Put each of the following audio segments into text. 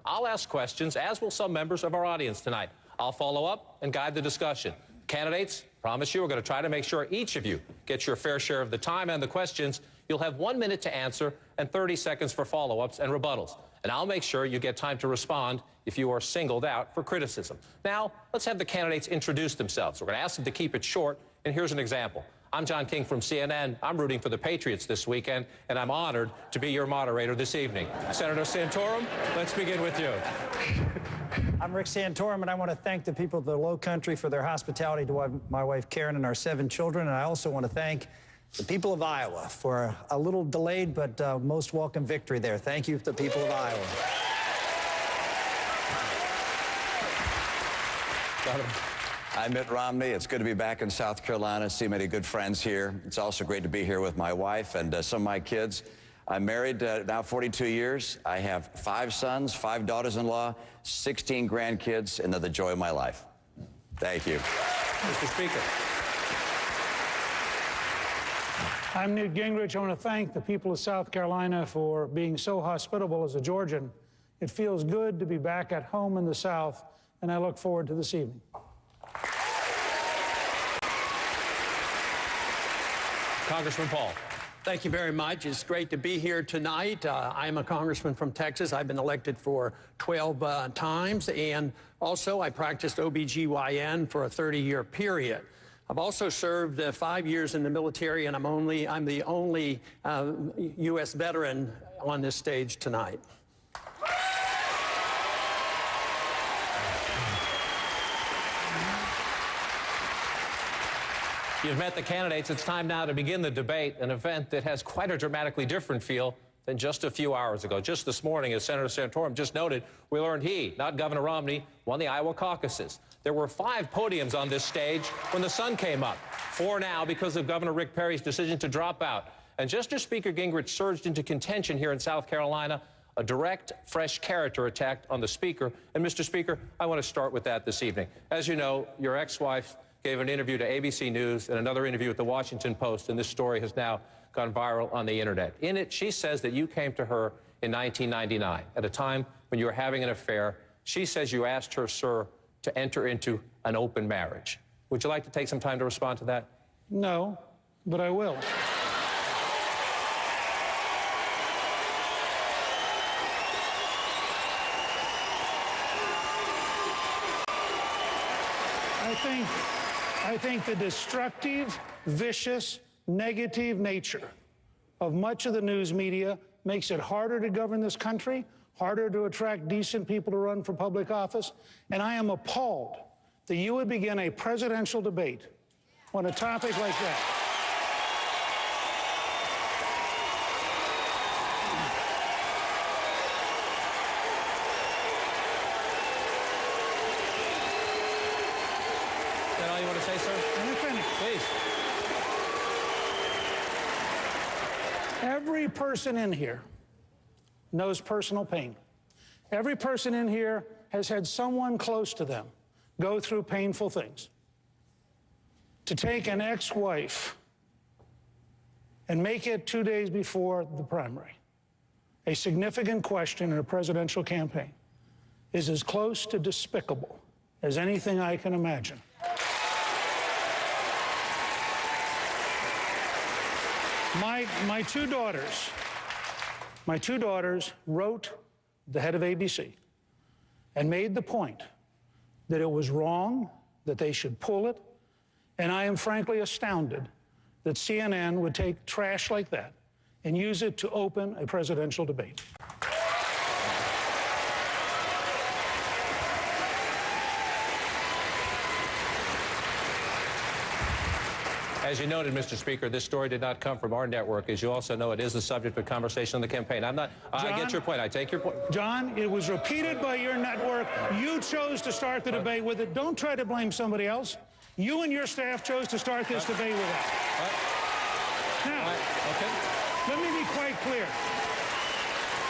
I'll ask questions, as will some members of our audience tonight. I'll follow up and guide the discussion. Candidates, promise you, we're going to try to make sure each of you gets your fair share of the time and the questions. You'll have 1 minute to answer and 30 seconds for follow-ups and rebuttals. And I'll make sure you get time to respond if you are singled out for criticism. Now, let's have the candidates introduce themselves. We're going to ask them to keep it short, and here's an example. I'm John King from CNN. I'm rooting for the Patriots this weekend, and I'm honored to be your moderator this evening. Senator Santorum, let's begin with you. I'm Rick Santorum, and I want to thank the people of the Low Country for their hospitality to my wife Karen and our 7 children. And I also want to thank the people of Iowa for a little delayed but most welcome victory there. Thank you to the people of Iowa. I'm Mitt Romney. It's good to be back in South Carolina, see many good friends here. It's also great to be here with my wife and some of my kids. I'm married now 42 years. I have 5 sons, 5 daughters-in-law, 16 grandkids, and they're the joy of my life. Thank you. Mr. Speaker. I'm Newt Gingrich. I want to thank the people of South Carolina for being so hospitable as a Georgian. It feels good to be back at home in the South, and I look forward to this evening. Congressman Paul. Thank you very much. It's great to be here tonight. I'm a congressman from Texas. I've been elected for 12 times, and also I practiced OBGYN for a 30-year period. I've also served 5 years in the military, and I'm the only U.S. veteran on this stage tonight. You've met the candidates. It's time now to begin the debate, an event that has quite a dramatically different feel than just a few hours ago. Just this morning, as Senator Santorum just noted, we learned he, not Governor Romney, won the Iowa caucuses. There were 5 podiums on this stage when the sun came up. 4 now because of Governor Rick Perry's decision to drop out. And just as Speaker Gingrich surged into contention here in South Carolina, a direct, fresh character attack on the Speaker. And, Mr. Speaker, I want to start with that this evening. As you know, your ex-wife gave an interview to ABC News and another interview at the Washington Post, and this story has now gone viral on the internet. In it, she says that you came to her in 1999, at a time when you were having an affair. She says you asked her, sir, to enter into an open marriage. Would you like to take some time to respond to that? No, but I will. I think the destructive, vicious, negative nature of much of the news media makes it harder to govern this country, harder to attract decent people to run for public office, and I am appalled that you would begin a presidential debate on a topic like that. Is that all you want to say, sir? Let me finish. Please. Every person in here knows personal pain. Every person in here has had someone close to them go through painful things. To take an ex-wife and make it 2 days before the primary a significant question in a presidential campaign is as close to despicable as anything I can imagine. My two daughters wrote the head of ABC and made the point that it was wrong, that they should pull it, and I am frankly astounded that CNN would take trash like that and use it to open a presidential debate. As you noted, Mr. Speaker, this story did not come from our network. As you also know, it is the subject of conversation on the campaign. I get your point. I take your point. John, it was repeated by your network. You chose to start the debate with it. Don't try to blame somebody else. You and your staff chose to start this debate with that. Now, let me be quite clear.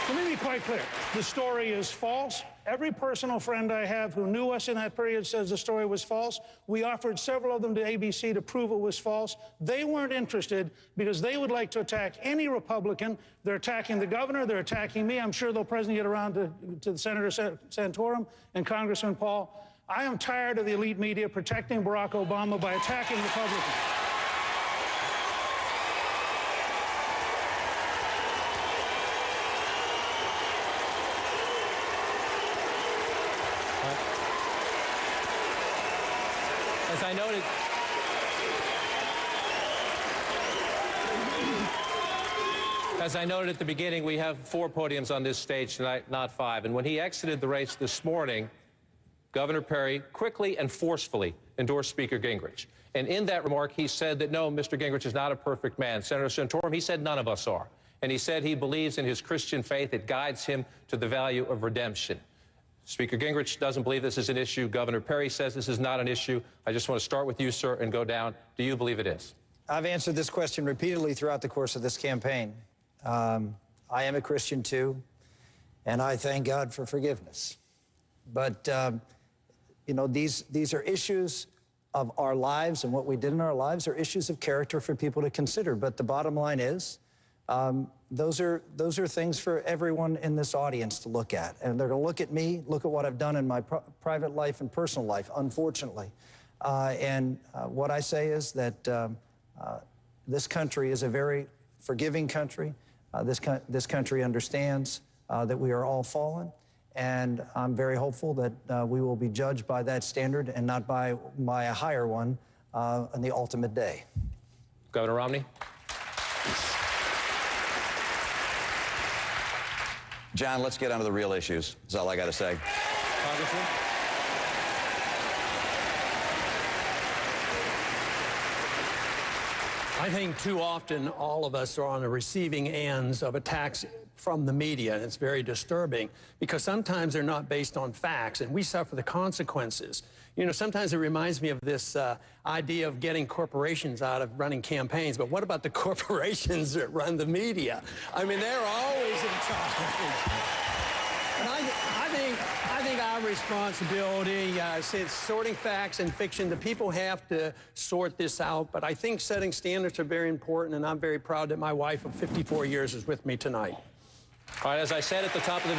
Let me be quite clear. The story is false. Every personal friend I have who knew us in that period says the story was false. We offered several of them to ABC to prove it was false. They weren't interested because they would like to attack any Republican. They're attacking the governor. They're attacking me. I'm sure they'll presently get around to Senator Santorum and Congressman Paul. I am tired of the elite media protecting Barack Obama by attacking Republicans. As I noted at the beginning, we have 4 podiums on this stage tonight, not 5. And when he exited the race this morning, Governor Perry quickly and forcefully endorsed Speaker Gingrich. And in that remark, he said that, no, Mr. Gingrich is not a perfect man. Senator Santorum, he said none of us are. And he said he believes in his Christian faith. It guides him to the value of redemption. Speaker Gingrich doesn't believe this is an issue. Governor Perry says this is not an issue. I just want to start with you, sir, and go down. Do you believe it is? I've answered this question repeatedly throughout the course of this campaign. I am a Christian, too, and I thank God for forgiveness. But, you know, these are issues of our lives, and what we did in our lives are issues of character for people to consider. But the bottom line is, those are things for everyone in this audience to look at. And they're going to look at me, look at what I've done in my private life and personal life, unfortunately. What I say is that this country is a very forgiving country. This country understands that we are all fallen, and I'm very hopeful that we will be judged by that standard and not by a higher one on the ultimate day. Governor Romney? John, let's get on to the real issues. That's all I got to say. Congressman? I think too often all of us are on the receiving ends of attacks from the media, and it's very disturbing because sometimes they're not based on facts, and we suffer the consequences. You know, sometimes it reminds me of this idea of getting corporations out of running campaigns, but what about the corporations that run the media? I mean, they're always in charge. And I think our responsibility, since sorting facts and fiction, the people have to sort this out. But I think setting standards are very important, and I'm very proud that my wife of 54 years is with me tonight. All right, as I said at the top of the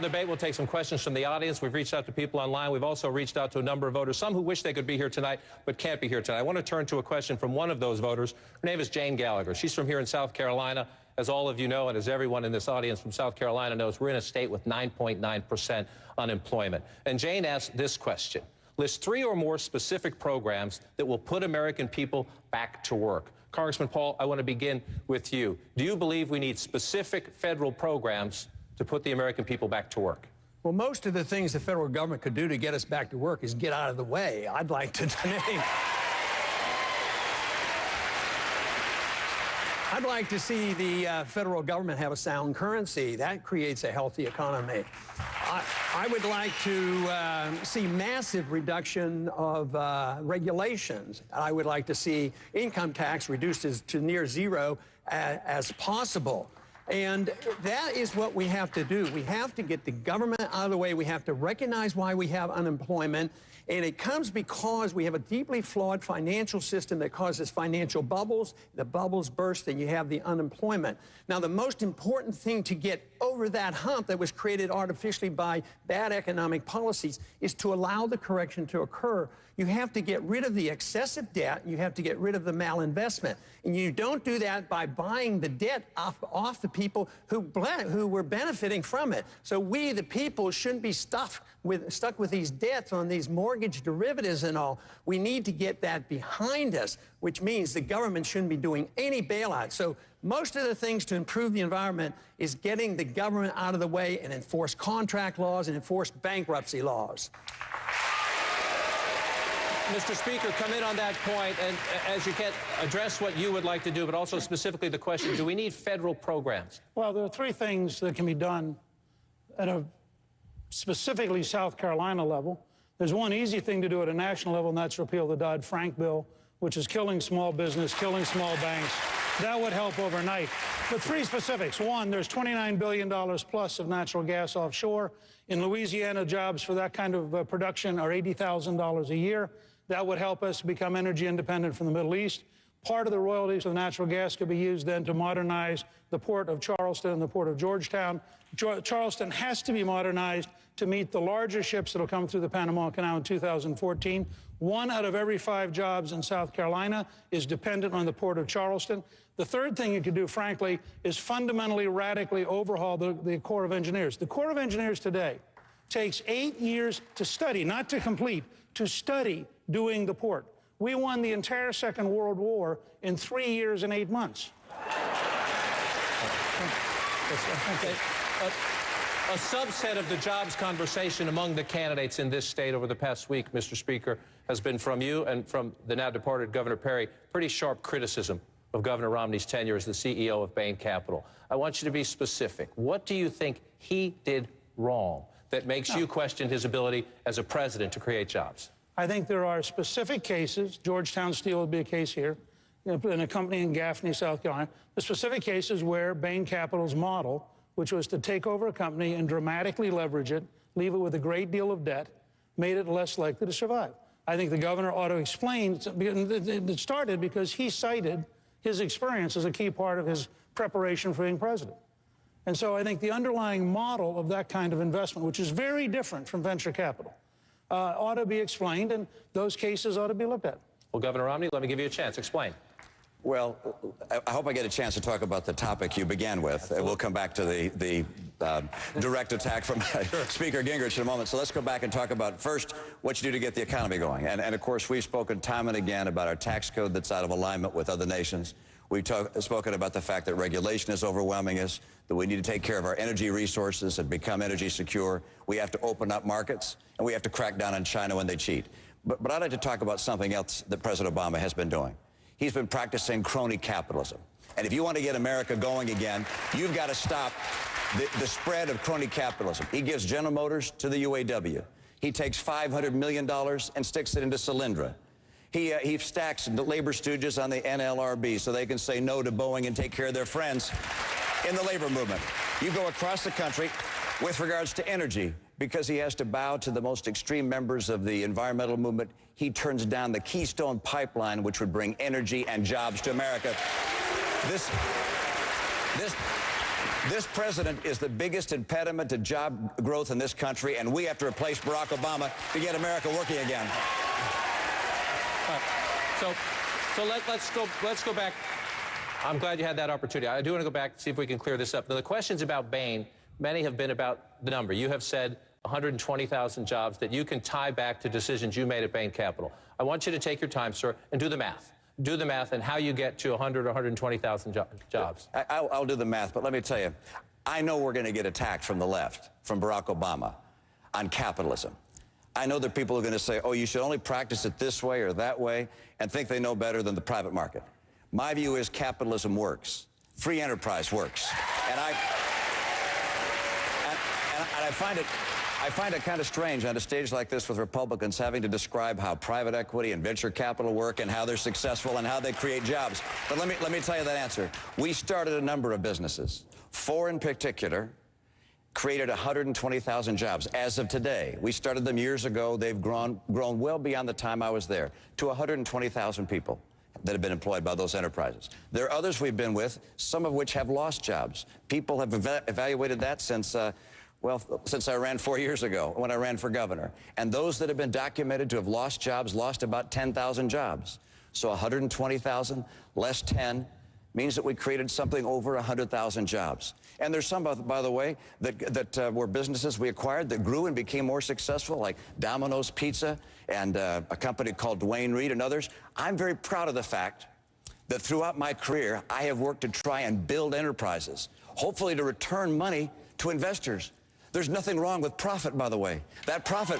debate, we'll take some questions from the audience. We've reached out to people online. We've also reached out to a number of voters, some who wish they could be here tonight but can't be here tonight. I want to turn to a question from one of those voters. Her name is Jane Gallagher. She's from here in South Carolina. As all of you know, and as everyone in this audience from South Carolina knows, we're in a state with 9.9% unemployment. And Jane asked this question. List 3 or more specific programs that will put American people back to work. Congressman Paul, I want to begin with you. Do you believe we need specific federal programs to put the American people back to work? Well, most of the things the federal government could do to get us back to work is get out of the way. I'd like to name... I'd like to see the federal government have a sound currency. That creates a healthy economy. I would like to see massive reduction of regulations. I would like to see income tax reduced to near zero as possible. And that is what we have to do. We have to get the government out of the way. We have to recognize why we have unemployment. And it comes because we have a deeply flawed financial system that causes financial bubbles. The bubbles burst and you have the unemployment. Now, the most important thing to get over that hump that was created artificially by bad economic policies is to allow the correction to occur. You have to get rid of the excessive debt. You have to get rid of the malinvestment. And you don't do that by buying the debt off the people who were benefiting from it. So we, the people, shouldn't be stuck with these debts on these mortgage derivatives and all. We need to get that behind us, which means the government shouldn't be doing any bailout. So most of the things to improve the environment is getting the government out of the way and enforce contract laws and enforce bankruptcy laws. Mr. Speaker, come in on that point, and as you can address what you would like to do, but also specifically the question, do we need federal programs? Well, there are 3 things that can be done at a specifically South Carolina level. There's one easy thing to do at a national level, and that's repeal the Dodd-Frank bill, which is killing small business, killing small banks. That would help overnight. But three specifics. One, there's $29 billion plus of natural gas offshore. In Louisiana, jobs for that kind of production are $80,000 a year. That would help us become energy independent from the Middle East. Part of the royalties of natural gas could be used then to modernize the port of Charleston and the port of Georgetown. Charleston has to be modernized to meet the larger ships that will come through the Panama Canal in 2014. 1 out of every 5 jobs in South Carolina is dependent on the port of Charleston. The third thing you could do, frankly, is fundamentally, radically overhaul the Corps of Engineers. The Corps of Engineers today takes 8 years to study, not to complete, to study doing the port. We won the entire Second World War in 3 years and 8 months. A subset of the jobs conversation among the candidates in this state over the past week, Mr. Speaker, has been from you and from the now departed Governor Perry, pretty sharp criticism of Governor Romney's tenure as the CEO of Bain Capital. I want you to be specific. What do you think he did wrong that makes you question his ability as a president to create jobs? I think there are specific cases. Georgetown Steel would be a case here, in a company in Gaffney, South Carolina. The specific cases where Bain Capital's model, which was to take over a company and dramatically leverage it, leave it with a great deal of debt, made it less likely to survive. I think the governor ought to explain. It started because he cited his experience as a key part of his preparation for being president. And so I think the underlying model of that kind of investment, which is very different from venture capital, ought to be explained, and those cases ought to be looked at. Well, Governor Romney, let me give you a chance. Explain. Well, I hope I get a chance to talk about the topic you began with. We'll come back to the direct attack from Speaker Gingrich in a moment. So let's go back and talk about, first, what you do to get the economy going. And of course, we've spoken time and again about our tax code that's out of alignment with other nations. We've spoken about the fact that regulation is overwhelming us, that we need to take care of our energy resources and become energy secure. We have to open up markets, and we have to crack down on China when they cheat. But I'd like to talk about something else that President Obama has been doing. He's been practicing crony capitalism. And if you want to get America going again, you've got to stop the spread of crony capitalism. He gives General Motors to the UAW. He takes $500 million and sticks it into Solyndra. He stacks the labor stooges on the NLRB so they can say no to Boeing and take care of their friends in the labor movement. You go across the country with regards to energy, because he has to bow to the most extreme members of the environmental movement, he turns down the Keystone Pipeline, which would bring energy and jobs to America. This president is the biggest impediment to job growth in this country, and we have to replace Barack Obama to get America working again. Let's go back. I'm glad you had that opportunity. I do want to go back and see if we can clear this up. Now, the questions about Bain, many have been about the number. You have said 120,000 jobs that you can tie back to decisions you made at Bain Capital. I want you to take your time, sir, and do the math. Do the math and how you get to 100 or 120,000 jobs. I'll do the math, but let me tell you, I know we're going to get attacked from the left, from Barack Obama, on capitalism. I know that people are going to say, oh, you should only practice it this way or that way, and think they know better than the private market. My view is capitalism works. Free enterprise works. And I find it kind of strange on a stage like this with Republicans having to describe how private equity and venture capital work and how they're successful and how they create jobs. But let me tell you that answer. We started a number of businesses. 4 in particular created 120,000 jobs. As of today, we started them years ago. They've grown well beyond the time I was there to 120,000 people that have been employed by those enterprises. There are others we've been with, some of which have lost jobs. People have evaluated that since I ran 4 years ago when I ran for governor. And those that have been documented to have lost jobs lost about 10,000 jobs. So 120,000 less 10 means that we created something over 100,000 jobs. And there's some, by the way, that were businesses we acquired that grew and became more successful, like Domino's Pizza and a company called Dwayne Reed and others. I'm very proud of the fact that throughout my career, I have worked to try and build enterprises, hopefully to return money to investors. There's nothing wrong with profit, by the way. That profit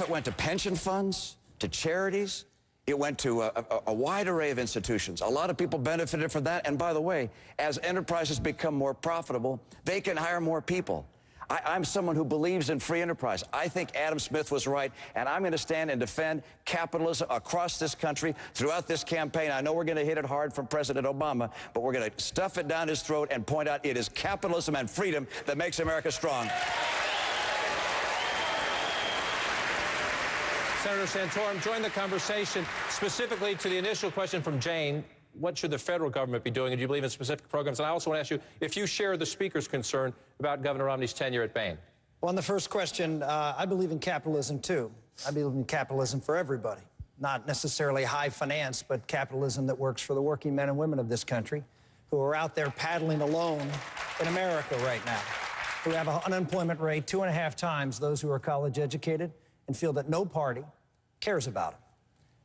went to pension funds, to charities. It went to a wide array of institutions. A lot of people benefited from that. And by the way, as enterprises become more profitable, they can hire more people. I'm someone who believes in free enterprise. I think Adam Smith was right, and I'm going to stand and defend capitalism across this country throughout this campaign. I know we're going to hit it hard from President Obama, but we're going to stuff it down his throat and point out it is capitalism and freedom that makes America strong. Senator Santorum, join the conversation specifically to the initial question from Jane. What should the federal government be doing? And do you believe in specific programs? And I also want to ask you if you share the Speaker's concern about Governor Romney's tenure at Bain. Well, on the first question, I believe in capitalism, too. I believe in capitalism for everybody. Not necessarily high finance, but capitalism that works for the working men and women of this country who are out there paddling alone in America right now, who have an unemployment rate 2.5 times those who are college educated and feel that no party cares about them.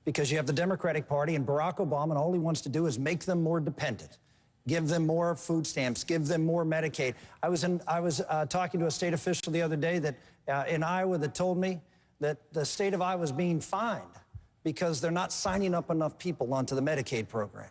Because you have the Democratic Party and Barack Obama, and all he wants to do is make them more dependent, give them more food stamps, give them more Medicaid. I was talking to a state official the other day that in Iowa that told me that the state of Iowa is being fined because they're not signing up enough people onto the Medicaid program.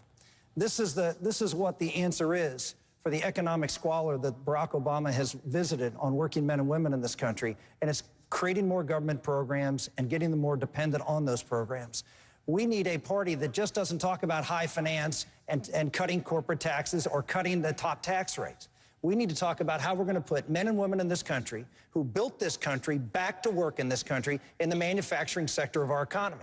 This is what the answer is for the economic squalor that Barack Obama has visited on working men and women in this country, and it's creating more government programs and getting them more dependent on those programs. We need a party that just doesn't talk about high finance and cutting corporate taxes or cutting the top tax rates. We need to talk about how we're going to put men and women in this country who built this country back to work in this country in the manufacturing sector of our economy.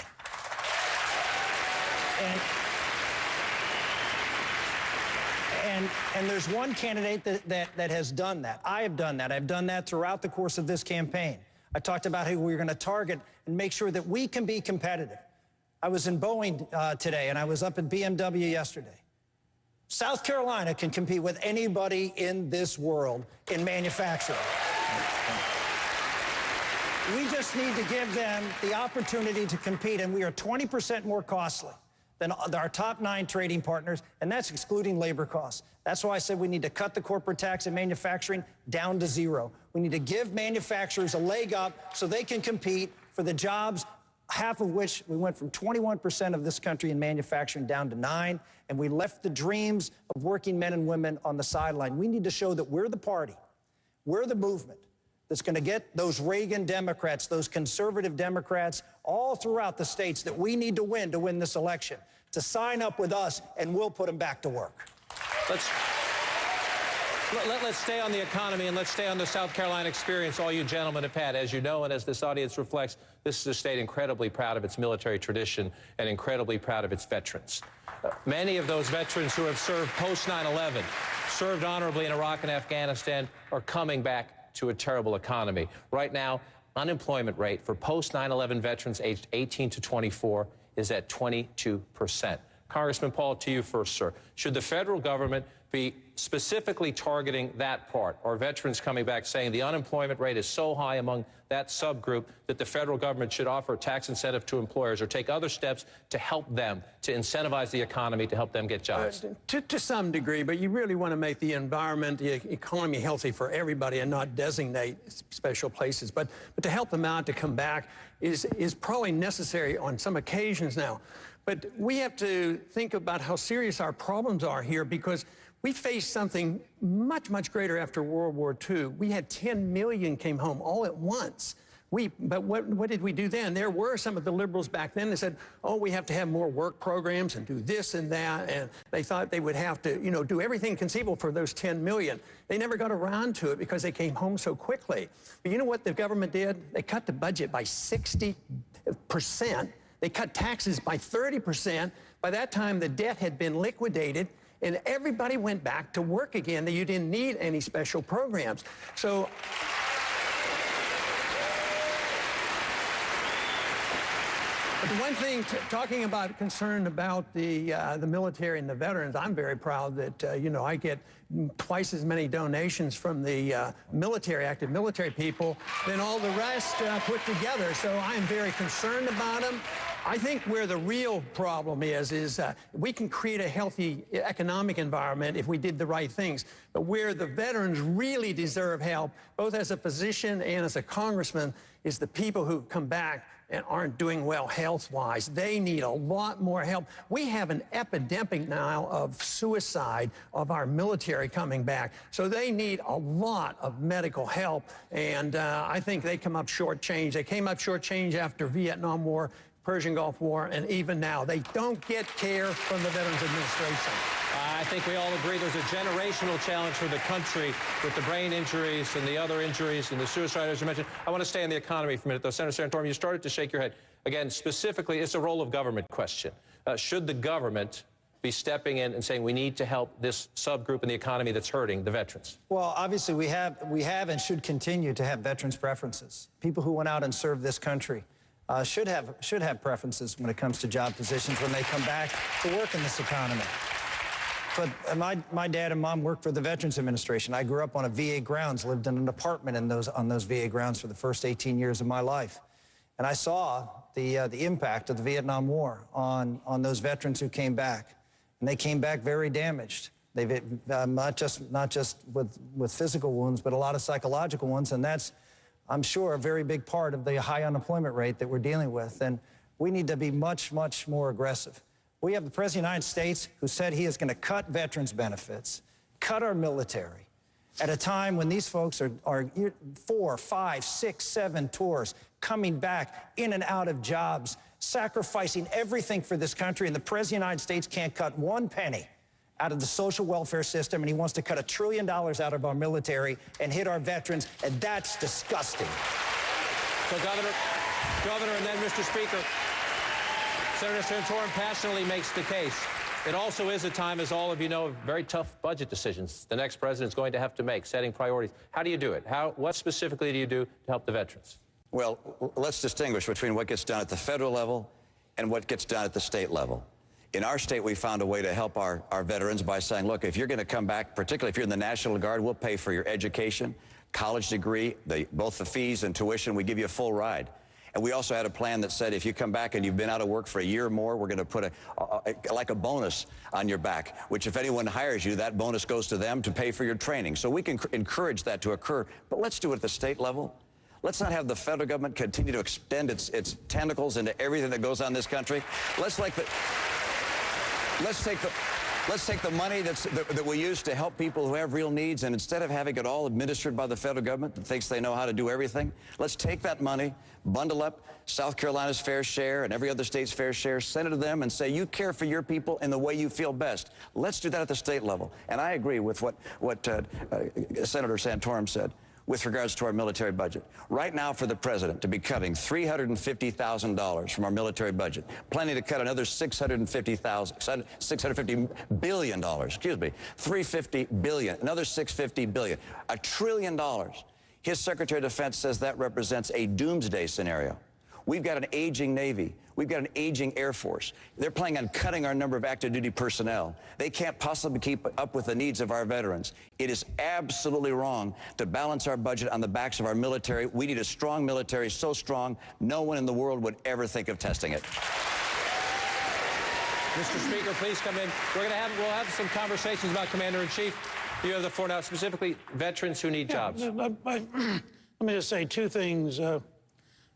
And there's one candidate that has done that. I have done that. I've done that throughout the course of this campaign. I talked about how we're going to target and make sure that we can be competitive. I was in Boeing today, and I was up at BMW yesterday. South Carolina can compete with anybody in this world in manufacturing. We just need to give them the opportunity to compete, and we are 20% more costly than our top 9 trading partners, and that's excluding labor costs. That's why I said we need to cut the corporate tax in manufacturing down to 0. We need to give manufacturers a leg up so they can compete for the jobs, half of which we went from 21% of this country in manufacturing down to 9%, and we left the dreams of working men and women on the sideline. We need to show that we're the party, we're the movement that's going to get those Reagan Democrats, those conservative Democrats all throughout the states that we need to win this election, to sign up with us, and we'll put them back to work. Let's stay on the economy, and let's stay on the South Carolina experience all you gentlemen have had. As you know, and as this audience reflects, this is a state incredibly proud of its military tradition and incredibly proud of its veterans. Many of those veterans who have served post 9/11, served honorably in Iraq and Afghanistan, are coming back to a terrible economy. Right now, unemployment rate for post 9/11 veterans aged 18 to 24 is at 22%. Congressman Paul, to you first, sir. Should the federal government be specifically targeting that part, or veterans coming back saying the unemployment rate is so high among that subgroup that the federal government should offer a tax incentive to employers or take other steps to help them, to incentivize the economy, to help them get jobs? To some degree, but you really want to make the environment, the economy healthy for everybody and not designate special places. But to help them out to come back is probably necessary on some occasions now. But we have to think about how serious our problems are here, because we faced something much, much greater after World War II. We had 10 million came home all at once. But what did we do then? There were some of the liberals back then that said, oh, we have to have more work programs and do this and that. And they thought they would have to, do everything conceivable for those 10 million. They never got around to it because they came home so quickly. But you know what the government did? They cut the budget by 60%. They cut taxes by 30%. By that time, the debt had been liquidated, and everybody went back to work again. You didn't need any special programs. So but the one thing, talking about concern about the military and the veterans, I'm very proud that, I get twice as many donations from the military, active military people, than all the rest put together. So I'm very concerned about them. I think where the real problem is we can create a healthy economic environment if we did the right things. But where the veterans really deserve help, both as a physician and as a congressman, is the people who come back and aren't doing well health-wise. They need a lot more help. We have an epidemic now of suicide of our military coming back, so they need a lot of medical help, and I think they come up shortchanged. They came up shortchanged after Vietnam War, Persian Gulf War, and even now. They don't get care from the Veterans Administration. I think we all agree there's a generational challenge for the country with the brain injuries and the other injuries and the suicide, as you mentioned. I want to stay on the economy for a minute, though. Senator Santorum, you started to shake your head. Again, specifically, it's a role of government question. Should the government be stepping in and saying we need to help this subgroup in the economy that's hurting, the veterans? Well, obviously, we have and should continue to have veterans' preferences. People who went out and served this country should have preferences when it comes to job positions when they come back to work in this economy. But my dad and mom worked for the Veterans Administration. I grew up on a VA grounds, lived in an apartment on those VA grounds for the first 18 years of my life. And I saw the impact of the Vietnam War on those veterans who came back. And they came back very damaged. They've not just with physical wounds, but a lot of psychological ones. And that's, I'm sure, a very big part of the high unemployment rate that we're dealing with. And we need to be much, much more aggressive. We have the President of the United States who said he is going to cut veterans' benefits, cut our military, at a time when these folks are 4, 5, 6, 7 tours, coming back in and out of jobs, sacrificing everything for this country, and the President of the United States can't cut one penny out of the social welfare system, and he wants to cut $1 trillion out of our military and hit our veterans, and that's disgusting. So, Governor, and then Mr. Speaker, Senator Santorum passionately makes the case. It also is a time, as all of you know, of very tough budget decisions the next president is going to have to make, setting priorities. How do you do it? What specifically do you do to help the veterans? Well, let's distinguish between what gets done at the federal level and what gets done at the state level. In our state, we found a way to help our veterans by saying, look, if you're going to come back, particularly if you're in the National Guard, we'll pay for your education, college degree, both the fees and tuition. We give you a full ride. And we also had a plan that said if you come back and you've been out of work for a year or more, we're going to put like a bonus on your back, which if anyone hires you, that bonus goes to them to pay for your training. So we can encourage that to occur. But let's do it at the state level. Let's not have the federal government continue to extend its tentacles into everything that goes on in this country. Let's take the money that we use to help people who have real needs, and instead of having it all administered by the federal government that thinks they know how to do everything, let's take that money, bundle up South Carolina's fair share and every other state's fair share, send it to them and say, you care for your people in the way you feel best. Let's do that at the state level. And I agree with what Senator Santorum said with regards to our military budget. Right now, for the president to be cutting $350,000 from our military budget, planning to cut another $650 billion, $350 billion, another $650 billion, $1 trillion. His Secretary of Defense says that represents a doomsday scenario. We've got an aging Navy. We've got an aging Air Force. They're planning on cutting our number of active duty personnel. They can't possibly keep up with the needs of our veterans. It is absolutely wrong to balance our budget on the backs of our military. We need a strong military, so strong, no one in the world would ever think of testing it. Mr. Speaker, please come in. We'll have some conversations about Commander-in-Chief. You have the floor now, specifically veterans who need jobs. Let me just say two things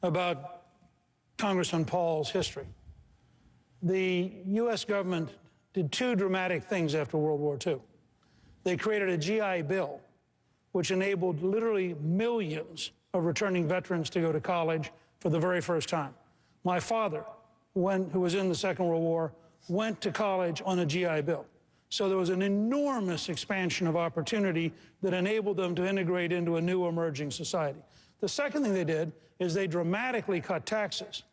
about Congressman Paul's history. The U.S. government did two dramatic things after World War II. They created a GI Bill, which enabled literally millions of returning veterans to go to college for the very first time. My father, who was in the Second World War, went to college on a GI Bill. So there was an enormous expansion of opportunity that enabled them to integrate into a new emerging society. The second thing they did is they dramatically cut taxes.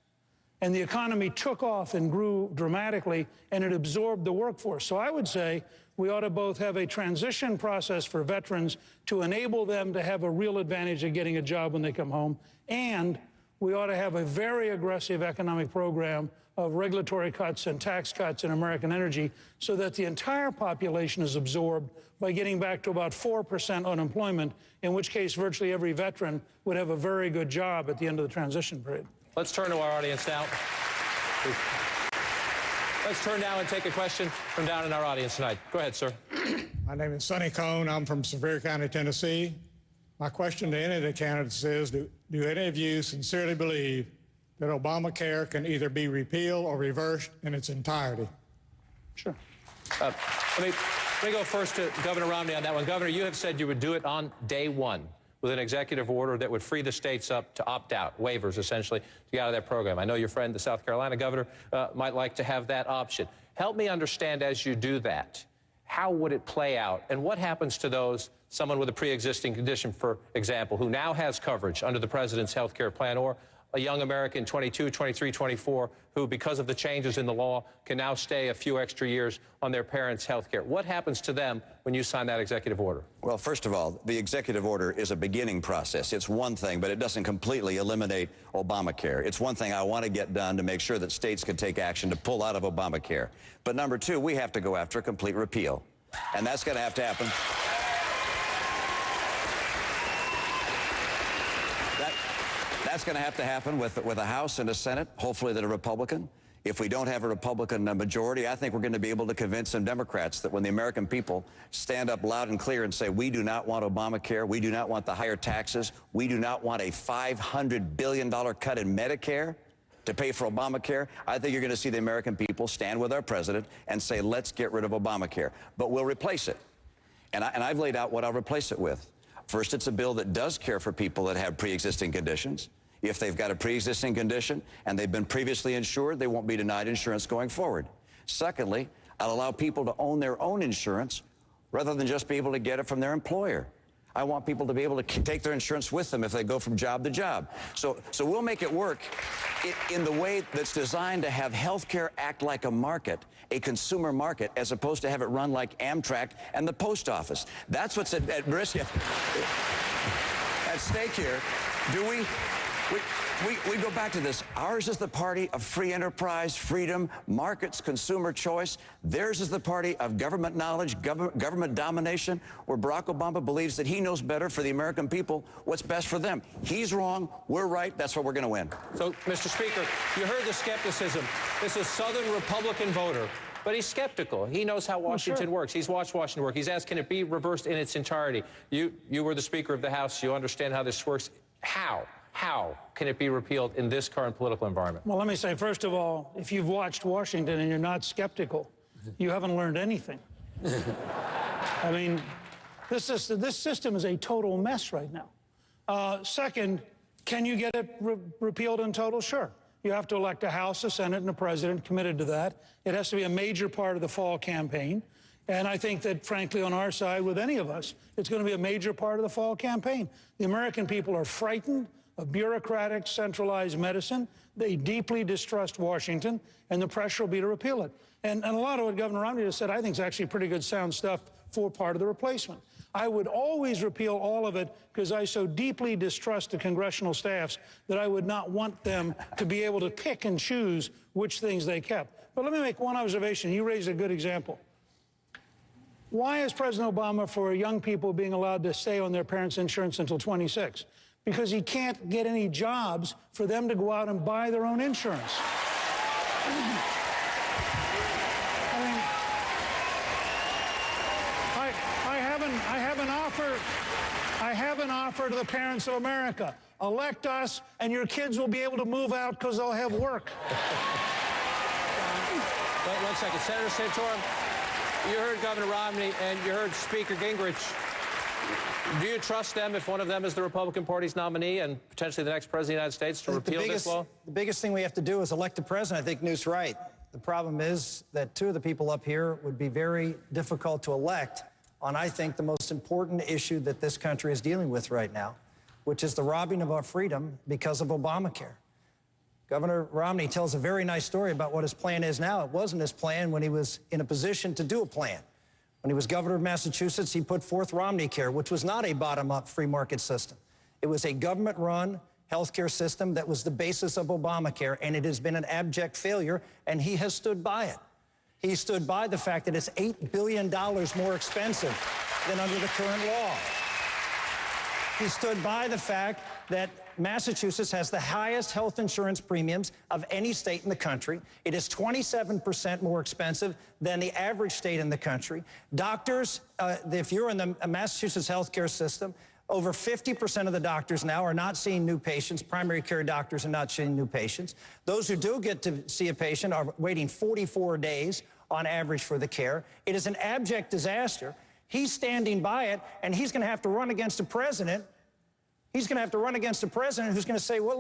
And the economy took off and grew dramatically, and it absorbed the workforce. So I would say we ought to both have a transition process for veterans to enable them to have a real advantage of getting a job when they come home, and we ought to have a very aggressive economic program of regulatory cuts and tax cuts in American energy so that the entire population is absorbed by getting back to about 4% unemployment, in which case virtually every veteran would have a very good job at the end of the transition period. Let's turn to our audience now. Let's turn now and take a question from down in our audience tonight. Go ahead, sir. My name is Sonny Cohn. I'm from Sevier County, Tennessee. My question to any of the candidates is, do any of you sincerely believe that Obamacare can either be repealed or reversed in its entirety. Sure. Let me go first to Governor Romney on that one. Governor, you have said you would do it on day one with an executive order that would free the states up to opt out, waivers essentially, to get out of that program. I know your friend, the South Carolina governor, might like to have that option. Help me understand as you do that, how would it play out? And what happens to those, someone with a pre-existing condition, for example, who now has coverage under the president's health care plan, or a young American, 22, 23, 24, who, because of the changes in the law, can now stay a few extra years on their parents' health care? What happens to them when you sign that executive order? Well, first of all, the executive order is a beginning process. It's one thing, but it doesn't completely eliminate Obamacare. It's one thing I want to get done to make sure that states can take action to pull out of Obamacare. But number two, we have to go after a complete repeal. And that's going to have to happen. That's going to have to happen with a House and a Senate, hopefully that are Republican. If we don't have a Republican majority, I think we're going to be able to convince some Democrats that when the American people stand up loud and clear and say, we do not want Obamacare, we do not want the higher taxes, we do not want a $500 billion cut in Medicare to pay for Obamacare, I think you're going to see the American people stand with our president and say, let's get rid of Obamacare. But we'll replace it. And I've laid out what I'll replace it with. First, it's a bill that does care for people that have pre-existing conditions. If they've got a pre-existing condition and they've been previously insured, they won't be denied insurance going forward. Secondly, I'll allow people to own their own insurance rather than just be able to get it from their employer. I want people to be able to take their insurance with them if they go from job to job. So we'll make it work in the way that's designed to have healthcare act like a market, a consumer market, as opposed to have it run like Amtrak and the post office. That's what's at risk, at stake here. We go back to this. Ours is the party of free enterprise, freedom, markets, consumer choice. Theirs is the party of government knowledge, government domination, where Barack Obama believes that he knows better for the American people what's best for them. He's wrong. We're right. That's what we're going to win. So, Mr. Speaker, you heard the skepticism. This is a Southern Republican voter, but he's skeptical. He knows how Washington works. He's watched Washington work. He's asked, can it be reversed in its entirety? You were the Speaker of the House. You understand how this works. How can it be repealed in this current political environment? Well, let me say, first of all, if you've watched Washington and you're not skeptical, you haven't learned anything. I mean, this system is a total mess right now. Second, can you get it repealed in total? Sure. You have to elect a House, a Senate, and a president committed to that. It has to be a major part of the fall campaign. And I think that, frankly, on our side, with any of us, it's going to be a major part of the fall campaign. The American people are frightened of bureaucratic, centralized medicine. They deeply distrust Washington, and the pressure will be to repeal it. And a lot of what Governor Romney just said, I think, is actually pretty good, sound stuff for part of the replacement. I would always repeal all of it because I so deeply distrust the congressional staffs that I would not want them to be able to pick and choose which things they kept. But let me make one observation. You raised a good example. Why is President Obama for young people being allowed to stay on their parents' insurance until 26? Because he can't get any jobs for them to go out and buy their own insurance. I have an offer to the parents of America. Elect us, and your kids will be able to move out because they'll have work. Wait 1 second. Senator Santorum, you heard Governor Romney and you heard Speaker Gingrich. Do you trust them if one of them is the Republican Party's nominee and potentially the next president of the United States to repeal this law? The biggest thing we have to do is elect a president. I think Newt's right. The problem is that two of the people up here would be very difficult to elect on, I think, the most important issue that this country is dealing with right now, which is the robbing of our freedom because of Obamacare. Governor Romney tells a very nice story about what his plan is now. It wasn't his plan when he was in a position to do a plan. When he was governor of Massachusetts, he put forth Romney Care, which was not a bottom-up free market system. It was a government-run healthcare system that was the basis of Obamacare, and it has been an abject failure, and he has stood by it. He stood by the fact that it's $8 billion more expensive than under the current law. He stood by the fact that Massachusetts has the highest health insurance premiums of any state in the country. It is 27% more expensive than the average state in the country. Doctors, if you're in the Massachusetts healthcare system, Over 50% of the doctors now are not seeing new patients. Primary care doctors are not seeing new patients. Those who do get to see a patient are waiting 44 days on average for the care. It is an abject disaster. He's standing by it, and he's going to have to run against a president. He's going to have to run against a president who's going to say, well,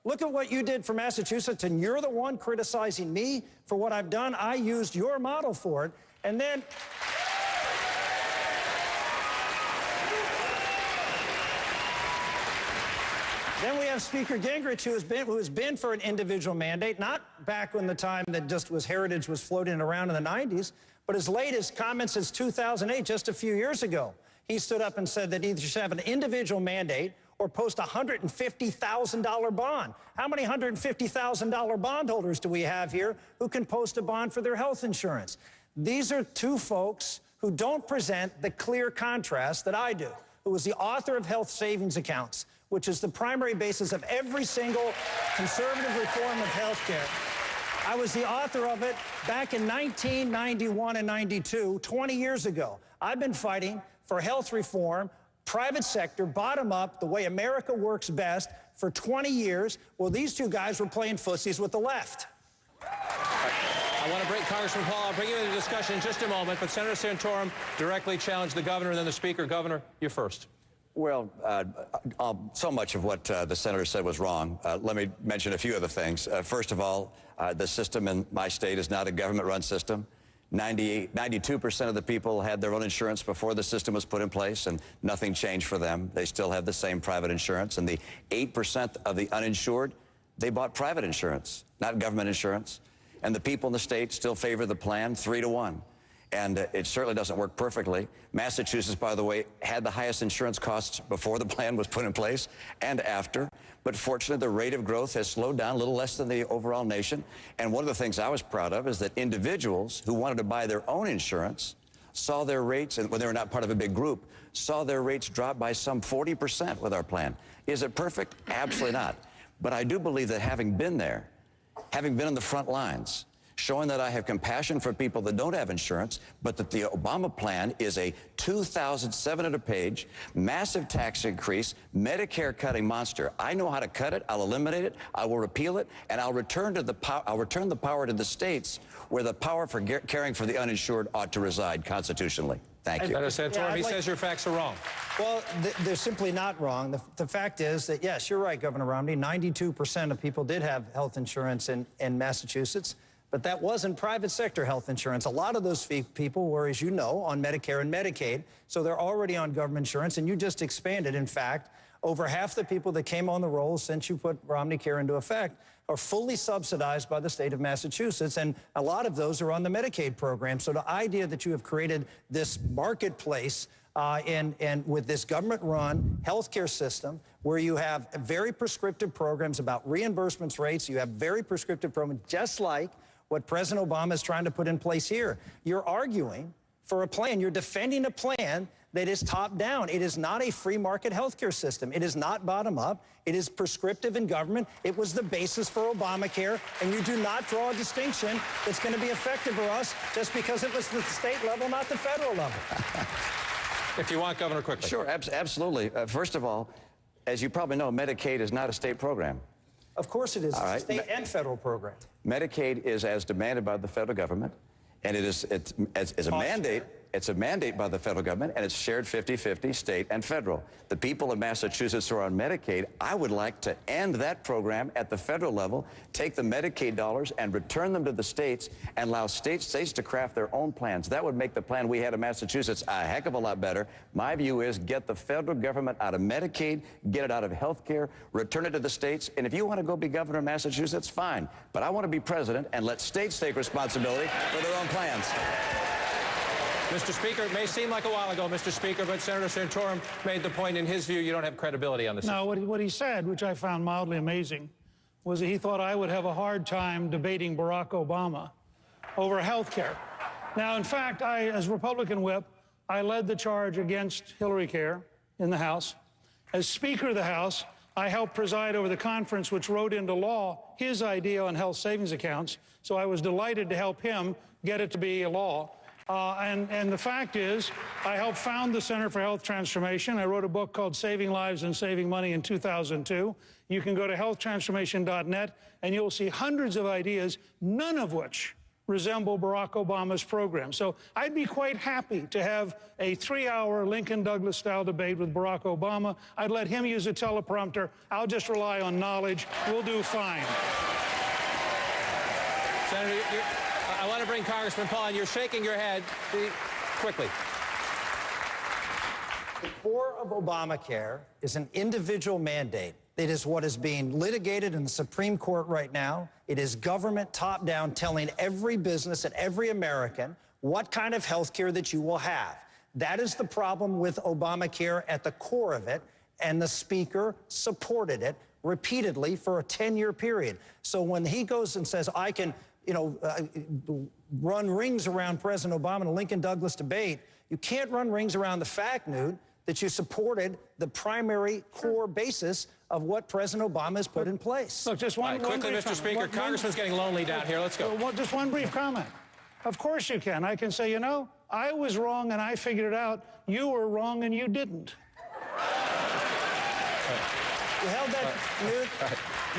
look at what you did for Massachusetts, and you're the one criticizing me for what I've done. I used your model for it. And then we have Speaker Gingrich, who has been for an individual mandate, not back when the time that just was heritage was floating around in the 90s, but his latest comments since 2008, just a few years ago. He stood up and said that either should have an individual mandate or post a $150,000 bond. How many $150,000 bondholders do we have here who can post a bond for their health insurance? These are two folks who don't present the clear contrast that I do, who was the author of health savings accounts, which is the primary basis of every single conservative reform of health care. I was the author of it back in 1991 and 92, 20 years ago. I've been fighting for health reform, private sector, bottom up, the way America works best for 20 years. Well, these two guys were playing footsies with the left. I want to break Congressman Paul. I'll bring you into the discussion in just a moment, but Senator Santorum directly challenged the governor and then the speaker. Governor, you first. Well, so much of what the senator said was wrong. Let me mention a few other things. First of all, the system in my state is not a government-run system. 92% of the people had their own insurance before the system was put in place, and nothing changed for them. They still have the same private insurance. And the 8% of the uninsured, they bought private insurance, not government insurance. And the people in the state still favor the plan 3-to-1. And it certainly doesn't work perfectly. Massachusetts, by the way, had the highest insurance costs before the plan was put in place and after. But fortunately, the rate of growth has slowed down a little less than the overall nation. And one of the things I was proud of is that individuals who wanted to buy their own insurance saw their rates, and when they were not part of a big group, saw their rates drop by some 40% with our plan. Is it perfect? Absolutely not. But I do believe that having been there, having been on the front lines, showing that I have compassion for people that don't have insurance, but that the Obama plan is a 2,700-page, massive tax increase, Medicare-cutting monster. I know how to cut it. I'll eliminate it. I will repeal it, and I'll return the power to the states where the power for caring for the uninsured ought to reside constitutionally. Thank you. Senator Santorum, he says your facts are wrong. Well, they're simply not wrong. The fact is that, yes, you're right, Governor Romney, 92% of people did have health insurance in Massachusetts. But that wasn't private sector health insurance. A lot of those people were, as you know, on Medicare and Medicaid, so they're already on government insurance, and you just expanded. In fact, over half the people that came on the rolls since you put Romney Care into effect are fully subsidized by the state of Massachusetts, and a lot of those are on the Medicaid program. So the idea that you have created this marketplace and with this government-run healthcare system where you have very prescriptive programs about reimbursements rates, you have very prescriptive programs just like what President Obama is trying to put in place here. You're arguing for a plan. You're defending a plan that is top-down. It is not a free market healthcare system. It is not bottom-up. It is prescriptive in government. It was the basis for Obamacare, and you do not draw a distinction that's going to be effective for us just because it was the state level, not the federal level. If you want, Governor, quickly. Sure, absolutely. First of all, as you probably know, Medicaid is not a state program. Of course it is. It's a state and federal program. Medicaid is as demanded by the federal government, and it's a mandate. It's a mandate by the federal government, and it's shared 50-50, state and federal. The people in Massachusetts who are on Medicaid, I would like to end that program at the federal level, take the Medicaid dollars and return them to the states and allow states to craft their own plans. That would make the plan we had in Massachusetts a heck of a lot better. My view is get the federal government out of Medicaid, get it out of health care, return it to the states, and if you want to go be governor of Massachusetts, fine. But I want to be president and let states take responsibility for their own plans. Mr. Speaker, it may seem like a while ago, Mr. Speaker, but Senator Santorum made the point in his view you don't have credibility on this. No, what he said, which I found mildly amazing, was that he thought I would have a hard time debating Barack Obama over health care. Now, in fact, as Republican whip, I led the charge against Hillary Care in the House. As Speaker of the House, I helped preside over the conference which wrote into law his idea on health savings accounts, so I was delighted to help him get it to be a law. And the fact is, I helped found the Center for Health Transformation. I wrote a book called Saving Lives and Saving Money in 2002. You can go to healthtransformation.net, and you'll see hundreds of ideas, none of which resemble Barack Obama's program. So I'd be quite happy to have a 3-hour Lincoln Douglas-style debate with Barack Obama. I'd let him use a teleprompter. I'll just rely on knowledge. We'll do fine. Senator, I want to bring Congressman Paul, and you're shaking your head. Quickly. The core of Obamacare is an individual mandate. It is what is being litigated in the Supreme Court right now. It is government top-down telling every business and every American what kind of health care that you will have. That is the problem with Obamacare at the core of it, and the Speaker supported it repeatedly for a 10-year period. So when he goes and says, I can, run rings around President Obama in a Lincoln Douglas debate, you can't run rings around the fact, Newt, that you supported the primary core basis of what President Obama has put in place. Look, just one quickly, brief Mr. Speaker, Congressman's getting lonely down here. Let's go. Just one brief comment. Of course you can. I can say, I was wrong and I figured it out. You were wrong and you didn't. You held that,